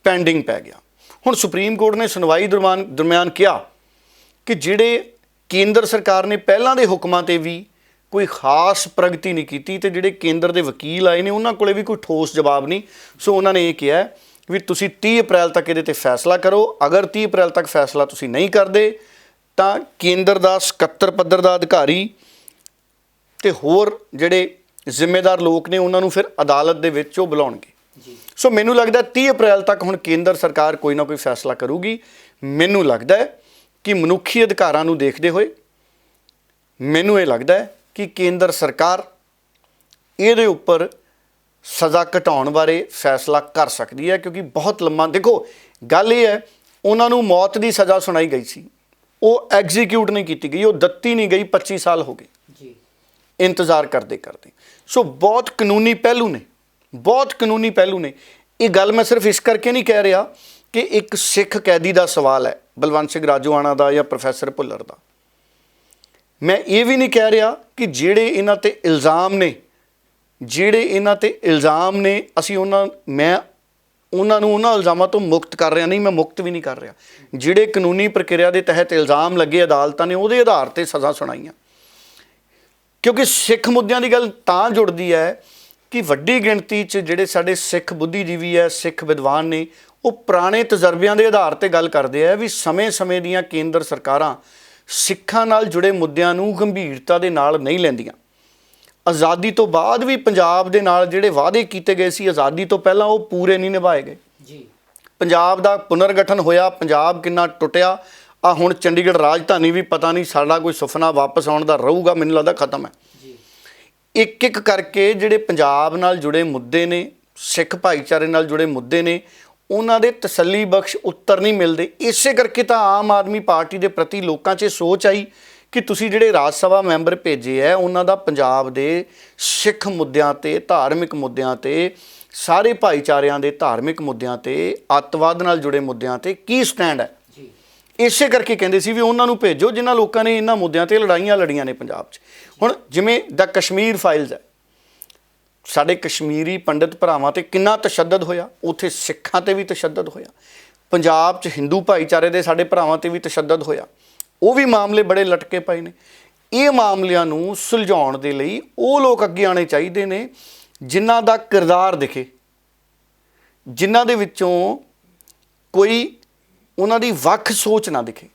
ਪੈਂਡਿੰਗ ਪੈ ਗਿਆ। ਹੁਣ ਸੁਪਰੀਮ ਕੋਰਟ ਨੇ ਸੁਣਵਾਈ ਦਰਮਿਆਨ ਕਿਹਾ ਕਿ ਜਿਹੜੇ ਕੇਂਦਰ ਸਰਕਾਰ ਨੇ ਪਹਿਲਾਂ ਦੇ ਹੁਕਮਾਂ ਤੇ ਵੀ ਕੋਈ ਖਾਸ ਪ੍ਰਗਤੀ ਨਹੀਂ ਕੀਤੀ ਤੇ ਜਿਹੜੇ ਕੇਂਦਰ ਦੇ ਵਕੀਲ ਆਏ ਨੇ ਉਹਨਾਂ ਕੋਲੇ ਵੀ ਕੋਈ ਠੋਸ ਜਵਾਬ ਨਹੀਂ। ਸੋ ਉਹਨਾਂ ਨੇ ਇਹ ਕਿਹਾ ਵੀ ਤੁਸੀਂ 30 ਅਪ੍ਰੈਲ ਤੱਕ ਇਹਦੇ ਤੇ ਫੈਸਲਾ ਕਰੋ। ਅਗਰ 30 ਅਪ੍ਰੈਲ ਤੱਕ ਫੈਸਲਾ ਤੁਸੀਂ ਨਹੀਂ ਕਰਦੇ ਤਾਂ ਕੇਂਦਰ ਦਾ ਸਕੱਤਰ ਪੱਧਰ ਦਾ ਅਧਿਕਾਰੀ ਤੇ ਹੋਰ ਜਿਹੜੇ ਜ਼ਿੰਮੇਦਾਰ ਲੋਕ ਨੇ ਉਹਨਾਂ ਨੂੰ ਫਿਰ ਅਦਾਲਤ ਦੇ ਵਿੱਚ ਉਹ ਬੁਲਾਉਣਗੇ। ਸੋ ਮੈਨੂੰ ਲੱਗਦਾ 30 ਅਪ੍ਰੈਲ ਤੱਕ ਹੁਣ ਕੇਂਦਰ ਸਰਕਾਰ ਕੋਈ ਨਾ ਕੋਈ ਫੈਸਲਾ ਕਰੂਗੀ। ਮੈਨੂੰ ਲੱਗਦਾ ਹੈ ਕਿ ਮਨੁੱਖੀ ਅਧਿਕਾਰਾਂ ਨੂੰ ਦੇਖਦੇ ਹੋਏ ਮੈਨੂੰ ਇਹ ਲੱਗਦਾ ਹੈ ਕਿ ਕੇਂਦਰ ਸਰਕਾਰ ਇਹਦੇ ਉੱਪਰ ਸਜ਼ਾ ਘਟਾਉਣ ਬਾਰੇ ਫੈਸਲਾ ਕਰ ਸਕਦੀ ਹੈ, ਕਿਉਂਕਿ ਬਹੁਤ ਲੰਮਾ ਦੇਖੋ ਗੱਲ ਇਹ ਹੈ, ਉਹਨਾਂ ਨੂੰ ਮੌਤ ਦੀ ਸਜ਼ਾ ਸੁਣਾਈ ਗਈ ਸੀ, ਉਹ ਐਗਜ਼ੀਕਿਊਟ ਨਹੀਂ ਕੀਤੀ ਗਈ, ਉਹ ਦਿੱਤੀ ਨਹੀਂ ਗਈ, 25 ਸਾਲ ਹੋ ਗਏ ਜੀ ਇੰਤਜ਼ਾਰ ਕਰਦੇ ਕਰਦੇ। ਸੋ ਬਹੁਤ ਕਾਨੂੰਨੀ ਪਹਿਲੂ ਨੇ, ਬਹੁਤ ਕਾਨੂੰਨੀ ਪਹਿਲੂ ਨੇ। ਇਹ ਗੱਲ ਮੈਂ ਸਿਰਫ ਇਸ ਕਰਕੇ ਨਹੀਂ ਕਹਿ ਰਿਹਾ ਕਿ ਇੱਕ ਸਿੱਖ ਕੈਦੀ ਦਾ ਸਵਾਲ ਹੈ, ਬਲਵੰਤ ਸਿੰਘ ਰਾਜੋਆਣਾ ਦਾ ਜਾਂ ਪ੍ਰੋਫੈਸਰ ਭੁੱਲਰ ਦਾ। ਮੈਂ ਇਹ ਵੀ ਨਹੀਂ ਕਹਿ ਰਿਹਾ ਕਿ ਜਿਹੜੇ ਇਹਨਾਂ ਤੇ ਇਲਜ਼ਾਮ ਨੇ, ਅਸੀਂ ਮੈਂ ਉਹਨਾਂ ਨੂੰ ਉਹਨਾਂ ਇਲਜ਼ਾਮਾਂ ਤੋਂ ਮੁਕਤ ਕਰ ਰਿਹਾ, ਨਹੀਂ, ਮੈਂ ਮੁਕਤ ਵੀ ਨਹੀਂ ਕਰ ਰਿਹਾ। ਜਿਹੜੇ ਕਾਨੂੰਨੀ ਪ੍ਰਕਿਰਿਆ ਦੇ ਤਹਿਤ ਇਲਜ਼ਾਮ ਲੱਗੇ ਅਦਾਲਤਾਂ ਨੇ ਉਹਦੇ ਆਧਾਰ ਤੇ ਸਜ਼ਾ ਸੁਣਾਈਆਂ। ਕਿਉਂਕਿ ਸਿੱਖ ਮੁੱਦਿਆਂ ਦੀ ਗੱਲ ਤਾਂ ਜੁੜਦੀ ਹੈ ਕਿ ਵੱਡੀ ਗਿਣਤੀ 'ਚ ਜਿਹੜੇ ਸਾਡੇ ਸਿੱਖ ਬੁੱਧੀਜੀਵੀ ਹੈ, ਸਿੱਖ ਵਿਦਵਾਨ ਨੇ, ਉਹ ਪੁਰਾਣੇ ਤਜਰਬਿਆਂ ਦੇ ਆਧਾਰ ਤੇ ਗੱਲ ਕਰਦੇ ਆ ਵੀ ਸਮੇਂ-ਸਮੇਂ ਦੀਆਂ ਕੇਂਦਰ ਸਰਕਾਰਾਂ ਸਿੱਖਾਂ ਨਾਲ ਜੁੜੇ ਮੁੱਦਿਆਂ ਨੂੰ ਗੰਭੀਰਤਾ ਦੇ ਨਾਲ ਨਹੀਂ ਲੈਂਦੀਆਂ। ਆਜ਼ਾਦੀ ਤੋਂ ਬਾਅਦ ਵੀ ਪੰਜਾਬ ਦੇ ਨਾਲ ਜਿਹੜੇ ਵਾਅਦੇ ਕੀਤੇ ਗਏ ਸੀ ਆਜ਼ਾਦੀ ਤੋਂ ਪਹਿਲਾਂ, ਉਹ ਪੂਰੇ ਨਹੀਂ ਨਿਭਾਏ ਗਏ ਜੀ। ਪੰਜਾਬ ਦਾ ਪੁਨਰਗਠਨ ਹੋਇਆ, ਪੰਜਾਬ ਕਿੰਨਾ ਟੁੱਟਿਆ। ਆ ਹੁਣ ਚੰਡੀਗੜ੍ਹ ਰਾਜਧਾਨੀ ਵੀ ਪਤਾ ਨਹੀਂ ਸਾਡਾ ਕੋਈ ਸੁਪਨਾ ਵਾਪਸ ਆਉਣ ਦਾ ਰਹੂਗਾ, ਮੈਨੂੰ ਲੱਗਦਾ ਖਤਮ ਹੈ ਜੀ। ਇੱਕ ਇੱਕ ਕਰਕੇ ਜਿਹੜੇ ਪੰਜਾਬ ਨਾਲ ਜੁੜੇ ਮੁੱਦੇ ਨੇ, ਸਿੱਖ ਭਾਈਚਾਰੇ ਨਾਲ ਜੁੜੇ ਮੁੱਦੇ ਨੇ, ਉਹਨਾਂ ਦੇ ਤਸੱਲੀ ਬਖਸ਼ ਉੱਤਰ ਨਹੀਂ ਮਿਲਦੇ। ਇਸੇ ਕਰਕੇ ਤਾਂ ਆਮ ਆਦਮੀ ਪਾਰਟੀ ਦੇ ਪ੍ਰਤੀ ਲੋਕਾਂ 'ਚ ਸੋਚ ਆਈ ਕਿ ਤੁਸੀਂ ਜਿਹੜੇ ਰਾਜ ਸਭਾ ਮੈਂਬਰ ਭੇਜੇ ਹੈ, ਉਹਨਾਂ ਦਾ ਪੰਜਾਬ ਦੇ ਸਿੱਖ ਮੁੱਦਿਆਂ 'ਤੇ, ਧਾਰਮਿਕ ਮੁੱਦਿਆਂ 'ਤੇ, ਸਾਰੇ ਭਾਈਚਾਰਿਆਂ ਦੇ ਧਾਰਮਿਕ ਮੁੱਦਿਆਂ 'ਤੇ, ਅੱਤਵਾਦ ਨਾਲ ਜੁੜੇ ਮੁੱਦਿਆਂ 'ਤੇ ਕੀ ਸਟੈਂਡ ਹੈ। ਇਸੇ ਕਰਕੇ ਕਹਿੰਦੇ ਸੀ ਵੀ ਉਹਨਾਂ ਨੂੰ ਭੇਜੋ ਜਿਨ੍ਹਾਂ ਲੋਕਾਂ ਨੇ ਇਹਨਾਂ ਮੁੱਦਿਆਂ 'ਤੇ ਲੜਾਈਆਂ ਲੜੀਆਂ ਨੇ ਪੰਜਾਬ 'ਚ। ਹੁਣ ਜਿਵੇਂ ਦਾ ਕਸ਼ਮੀਰ ਫਾਈਲਸ ਹੈ, ਸਾਡੇ ਕਸ਼ਮੀਰੀ ਪੰਡਿਤ ਭਰਾਵਾਂ 'ਤੇ ਕਿੰਨਾ ਤਸ਼ੱਦਦ ਹੋਇਆ, ਉੱਥੇ ਸਿੱਖਾਂ 'ਤੇ ਵੀ ਤਸ਼ੱਦਦ ਹੋਇਆ। ਪੰਜਾਬ 'ਚ ਹਿੰਦੂ ਭਾਈਚਾਰੇ ਦੇ ਸਾਡੇ ਭਰਾਵਾਂ 'ਤੇ ਵੀ ਤਸ਼ੱਦਦ ਹੋਇਆ, ਉਹ ਵੀ ਮਾਮਲੇ ਬੜੇ ਲਟਕੇ ਪਏ ਨੇ। ਇਹ ਮਾਮਲਿਆਂ ਨੂੰ ਸੁਲਝਾਉਣ ਦੇ ਲਈ ਉਹ ਲੋਕ ਅੱਗੇ ਆਉਣੇ ਚਾਹੀਦੇ ਨੇ ਜਿਨ੍ਹਾਂ ਦਾ ਕਿਰਦਾਰ ਦਿਖੇ, ਜਿਨ੍ਹਾਂ ਦੇ ਵਿੱਚੋਂ ਕੋਈ ਉਹਨਾਂ ਦੀ ਵੱਖ ਸੋਚ ਨਾ ਦਿਖੇ,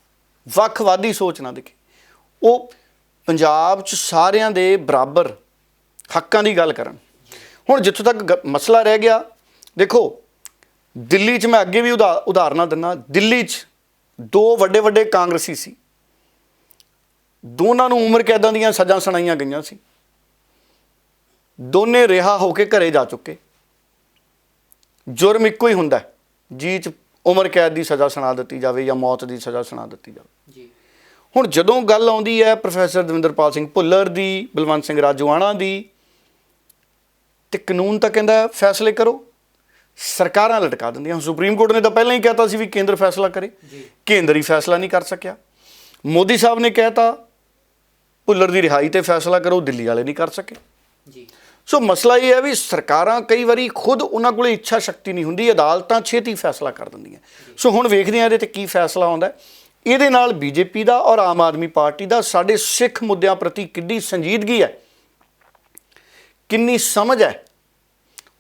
ਵੱਖਵਾਦੀ ਸੋਚ ਨਾ ਦਿਖੇ। ਉਹ ਪੰਜਾਬ 'ਚ ਸਾਰਿਆਂ ਦੇ ਬਰਾਬਰ ਹੱਕਾਂ ਦੀ ਗੱਲ ਕਰਨ। ਹੁਣ ਜਿੱਥੋਂ ਤੱਕ ਮਸਲਾ ਰਹਿ ਗਿਆ, ਦੇਖੋ ਦਿੱਲੀ 'ਚ ਮੈਂ ਅੱਗੇ ਵੀ ਉਦਾਹਰਨਾਂ ਦਿੰਦਾ, ਦਿੱਲੀ 'ਚ ਦੋ ਵੱਡੇ ਵੱਡੇ ਕਾਂਗਰਸੀ ਸੀ, ਦੋਨਾਂ ਨੂੰ ਉਮਰ ਕੈਦਾਂ ਦੀਆਂ ਸਜ਼ਾ ਸੁਣਾਈਆਂ ਗਈਆਂ ਸੀ, ਦੋਨੇ ਰਿਹਾ ਹੋ ਕੇ ਘਰੇ ਜਾ ਚੁੱਕੇ। ਜੁਰਮ ਇੱਕੋ ਹੀ ਹੁੰਦਾ ਜੀ, 'ਚ ਉਮਰ ਕੈਦ ਦੀ ਸਜ਼ਾ ਸੁਣਾ ਦਿੱਤੀ ਜਾਵੇ ਜਾਂ ਮੌਤ ਦੀ ਸਜ਼ਾ ਸੁਣਾ ਦਿੱਤੀ ਜਾਵੇ ਜੀ। ਹੁਣ ਜਦੋਂ ਗੱਲ ਆਉਂਦੀ ਹੈ ਪ੍ਰੋਫੈਸਰ ਦਵਿੰਦਰਪਾਲ ਸਿੰਘ ਭੁੱਲਰ ਦੀ, ਬਲਵੰਤ ਸਿੰਘ ਰਾਜੋਆਣਾ ਦੀ, ਤੇ ਕਾਨੂੰਨ ਤਾਂ ਕਹਿੰਦਾ ਫੈਸਲੇ ਕਰੋ, ਸਰਕਾਰਾਂ ਲਟਕਾ ਦਿੰਦੀਆਂ। ਸੁਪਰੀਮ ਕੋਰਟ ਨੇ ਤਾਂ ਪਹਿਲਾਂ ਹੀ ਕਹਿਤਾ ਸੀ ਵੀ ਕੇਂਦਰ ਫੈਸਲਾ ਕਰੇ, ਕੇਂਦਰ ਹੀ ਫੈਸਲਾ ਨਹੀਂ ਕਰ ਸਕਿਆ। ਮੋਦੀ ਸਾਹਿਬ ਨੇ ਕਹਿਤਾ ਭੁੱਲਰ ਦੀ ਰਿਹਾਈ ਤੇ ਫੈਸਲਾ ਕਰੋ, ਦਿੱਲੀ ਵਾਲੇ ਨਹੀਂ ਕਰ ਸਕੇ ਜੀ। ਸੋ ਮਸਲਾ ਇਹ ਹੈ ਵੀ ਸਰਕਾਰਾਂ ਕਈ ਵਾਰੀ ਖੁਦ ਉਹਨਾਂ ਕੋਲ ਇੱਛਾ ਸ਼ਕਤੀ ਨਹੀਂ ਹੁੰਦੀ, ਅਦਾਲਤਾਂ ਛੇਤੀ ਫੈਸਲਾ ਕਰ ਦਿੰਦੀਆਂ। ਸੋ ਹੁਣ ਵੇਖਦੇ ਹਾਂ ਇਹਦੇ 'ਤੇ ਕੀ ਫੈਸਲਾ ਆਉਂਦਾ। ਇਹਦੇ ਨਾਲ ਬੀਜੇਪੀ ਦਾ ਔਰ ਆਮ ਆਦਮੀ ਪਾਰਟੀ ਦਾ ਸਾਡੇ ਸਿੱਖ ਮੁੱਦਿਆਂ ਪ੍ਰਤੀ ਕਿੰਨੀ ਸੰਜੀਦਗੀ ਹੈ, ਕਿੰਨੀ ਸਮਝ ਹੈ,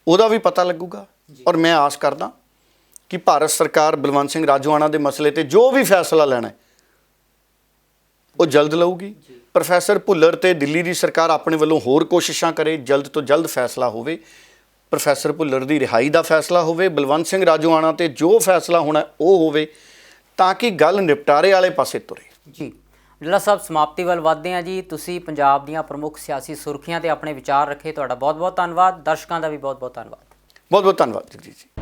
ਉਹਦਾ ਵੀ ਪਤਾ ਲੱਗੂਗਾ। ਔਰ ਮੈਂ ਆਸ ਕਰਦਾ ਕਿ ਭਾਰਤ ਸਰਕਾਰ ਬਲਵੰਤ ਸਿੰਘ ਰਾਜੋਆਣਾ ਦੇ ਮਸਲੇ 'ਤੇ ਜੋ ਵੀ ਫੈਸਲਾ ਲੈਣਾ ਉਹ ਜਲਦ ਲਊਗੀ। ਪ੍ਰੋਫੈਸਰ ਭੁੱਲਰ ਤੇ ਦਿੱਲੀ ਦੀ ਸਰਕਾਰ ਆਪਣੇ ਵੱਲੋਂ ਹੋਰ ਕੋਸ਼ਿਸ਼ਾਂ ਕਰੇ, ਜਲਦ ਤੋਂ ਜਲਦ ਫੈਸਲਾ ਹੋਵੇ, ਪ੍ਰੋਫੈਸਰ ਭੁੱਲਰ ਦੀ ਰਿਹਾਈ ਦਾ ਫੈਸਲਾ ਹੋਵੇ, ਬਲਵੰਤ ਸਿੰਘ ਰਾਜੋਆਣਾ ਤੇ ਜੋ ਫੈਸਲਾ ਹੋਣਾ ਉਹ ਹੋਵੇ, ਤਾਂ ਕਿ ਗੱਲ ਨਿਪਟਾਰੇ ਵਾਲੇ ਪਾਸੇ ਤੁਰੇ ਜੀ। ਡੱਲਾ ਸਾਹਿਬ, ਸਮਾਪਤੀ ਵੱਲ ਵੱਧਦੇ ਹਾਂ ਜੀ। ਤੁਸੀਂ ਪੰਜਾਬ ਦੀਆਂ ਪ੍ਰਮੁੱਖ ਸਿਆਸੀ ਸੁਰਖੀਆਂ ਤੇ ਆਪਣੇ ਵਿਚਾਰ ਰੱਖੇ, ਤੁਹਾਡਾ ਬਹੁਤ ਬਹੁਤ ਧੰਨਵਾਦ। ਦਰਸ਼ਕਾਂ ਦਾ ਵੀ ਬਹੁਤ ਬਹੁਤ ਧੰਨਵਾਦ। ਬਹੁਤ ਬਹੁਤ ਧੰਨਵਾਦ ਜਗਜੀਤ ਜੀ।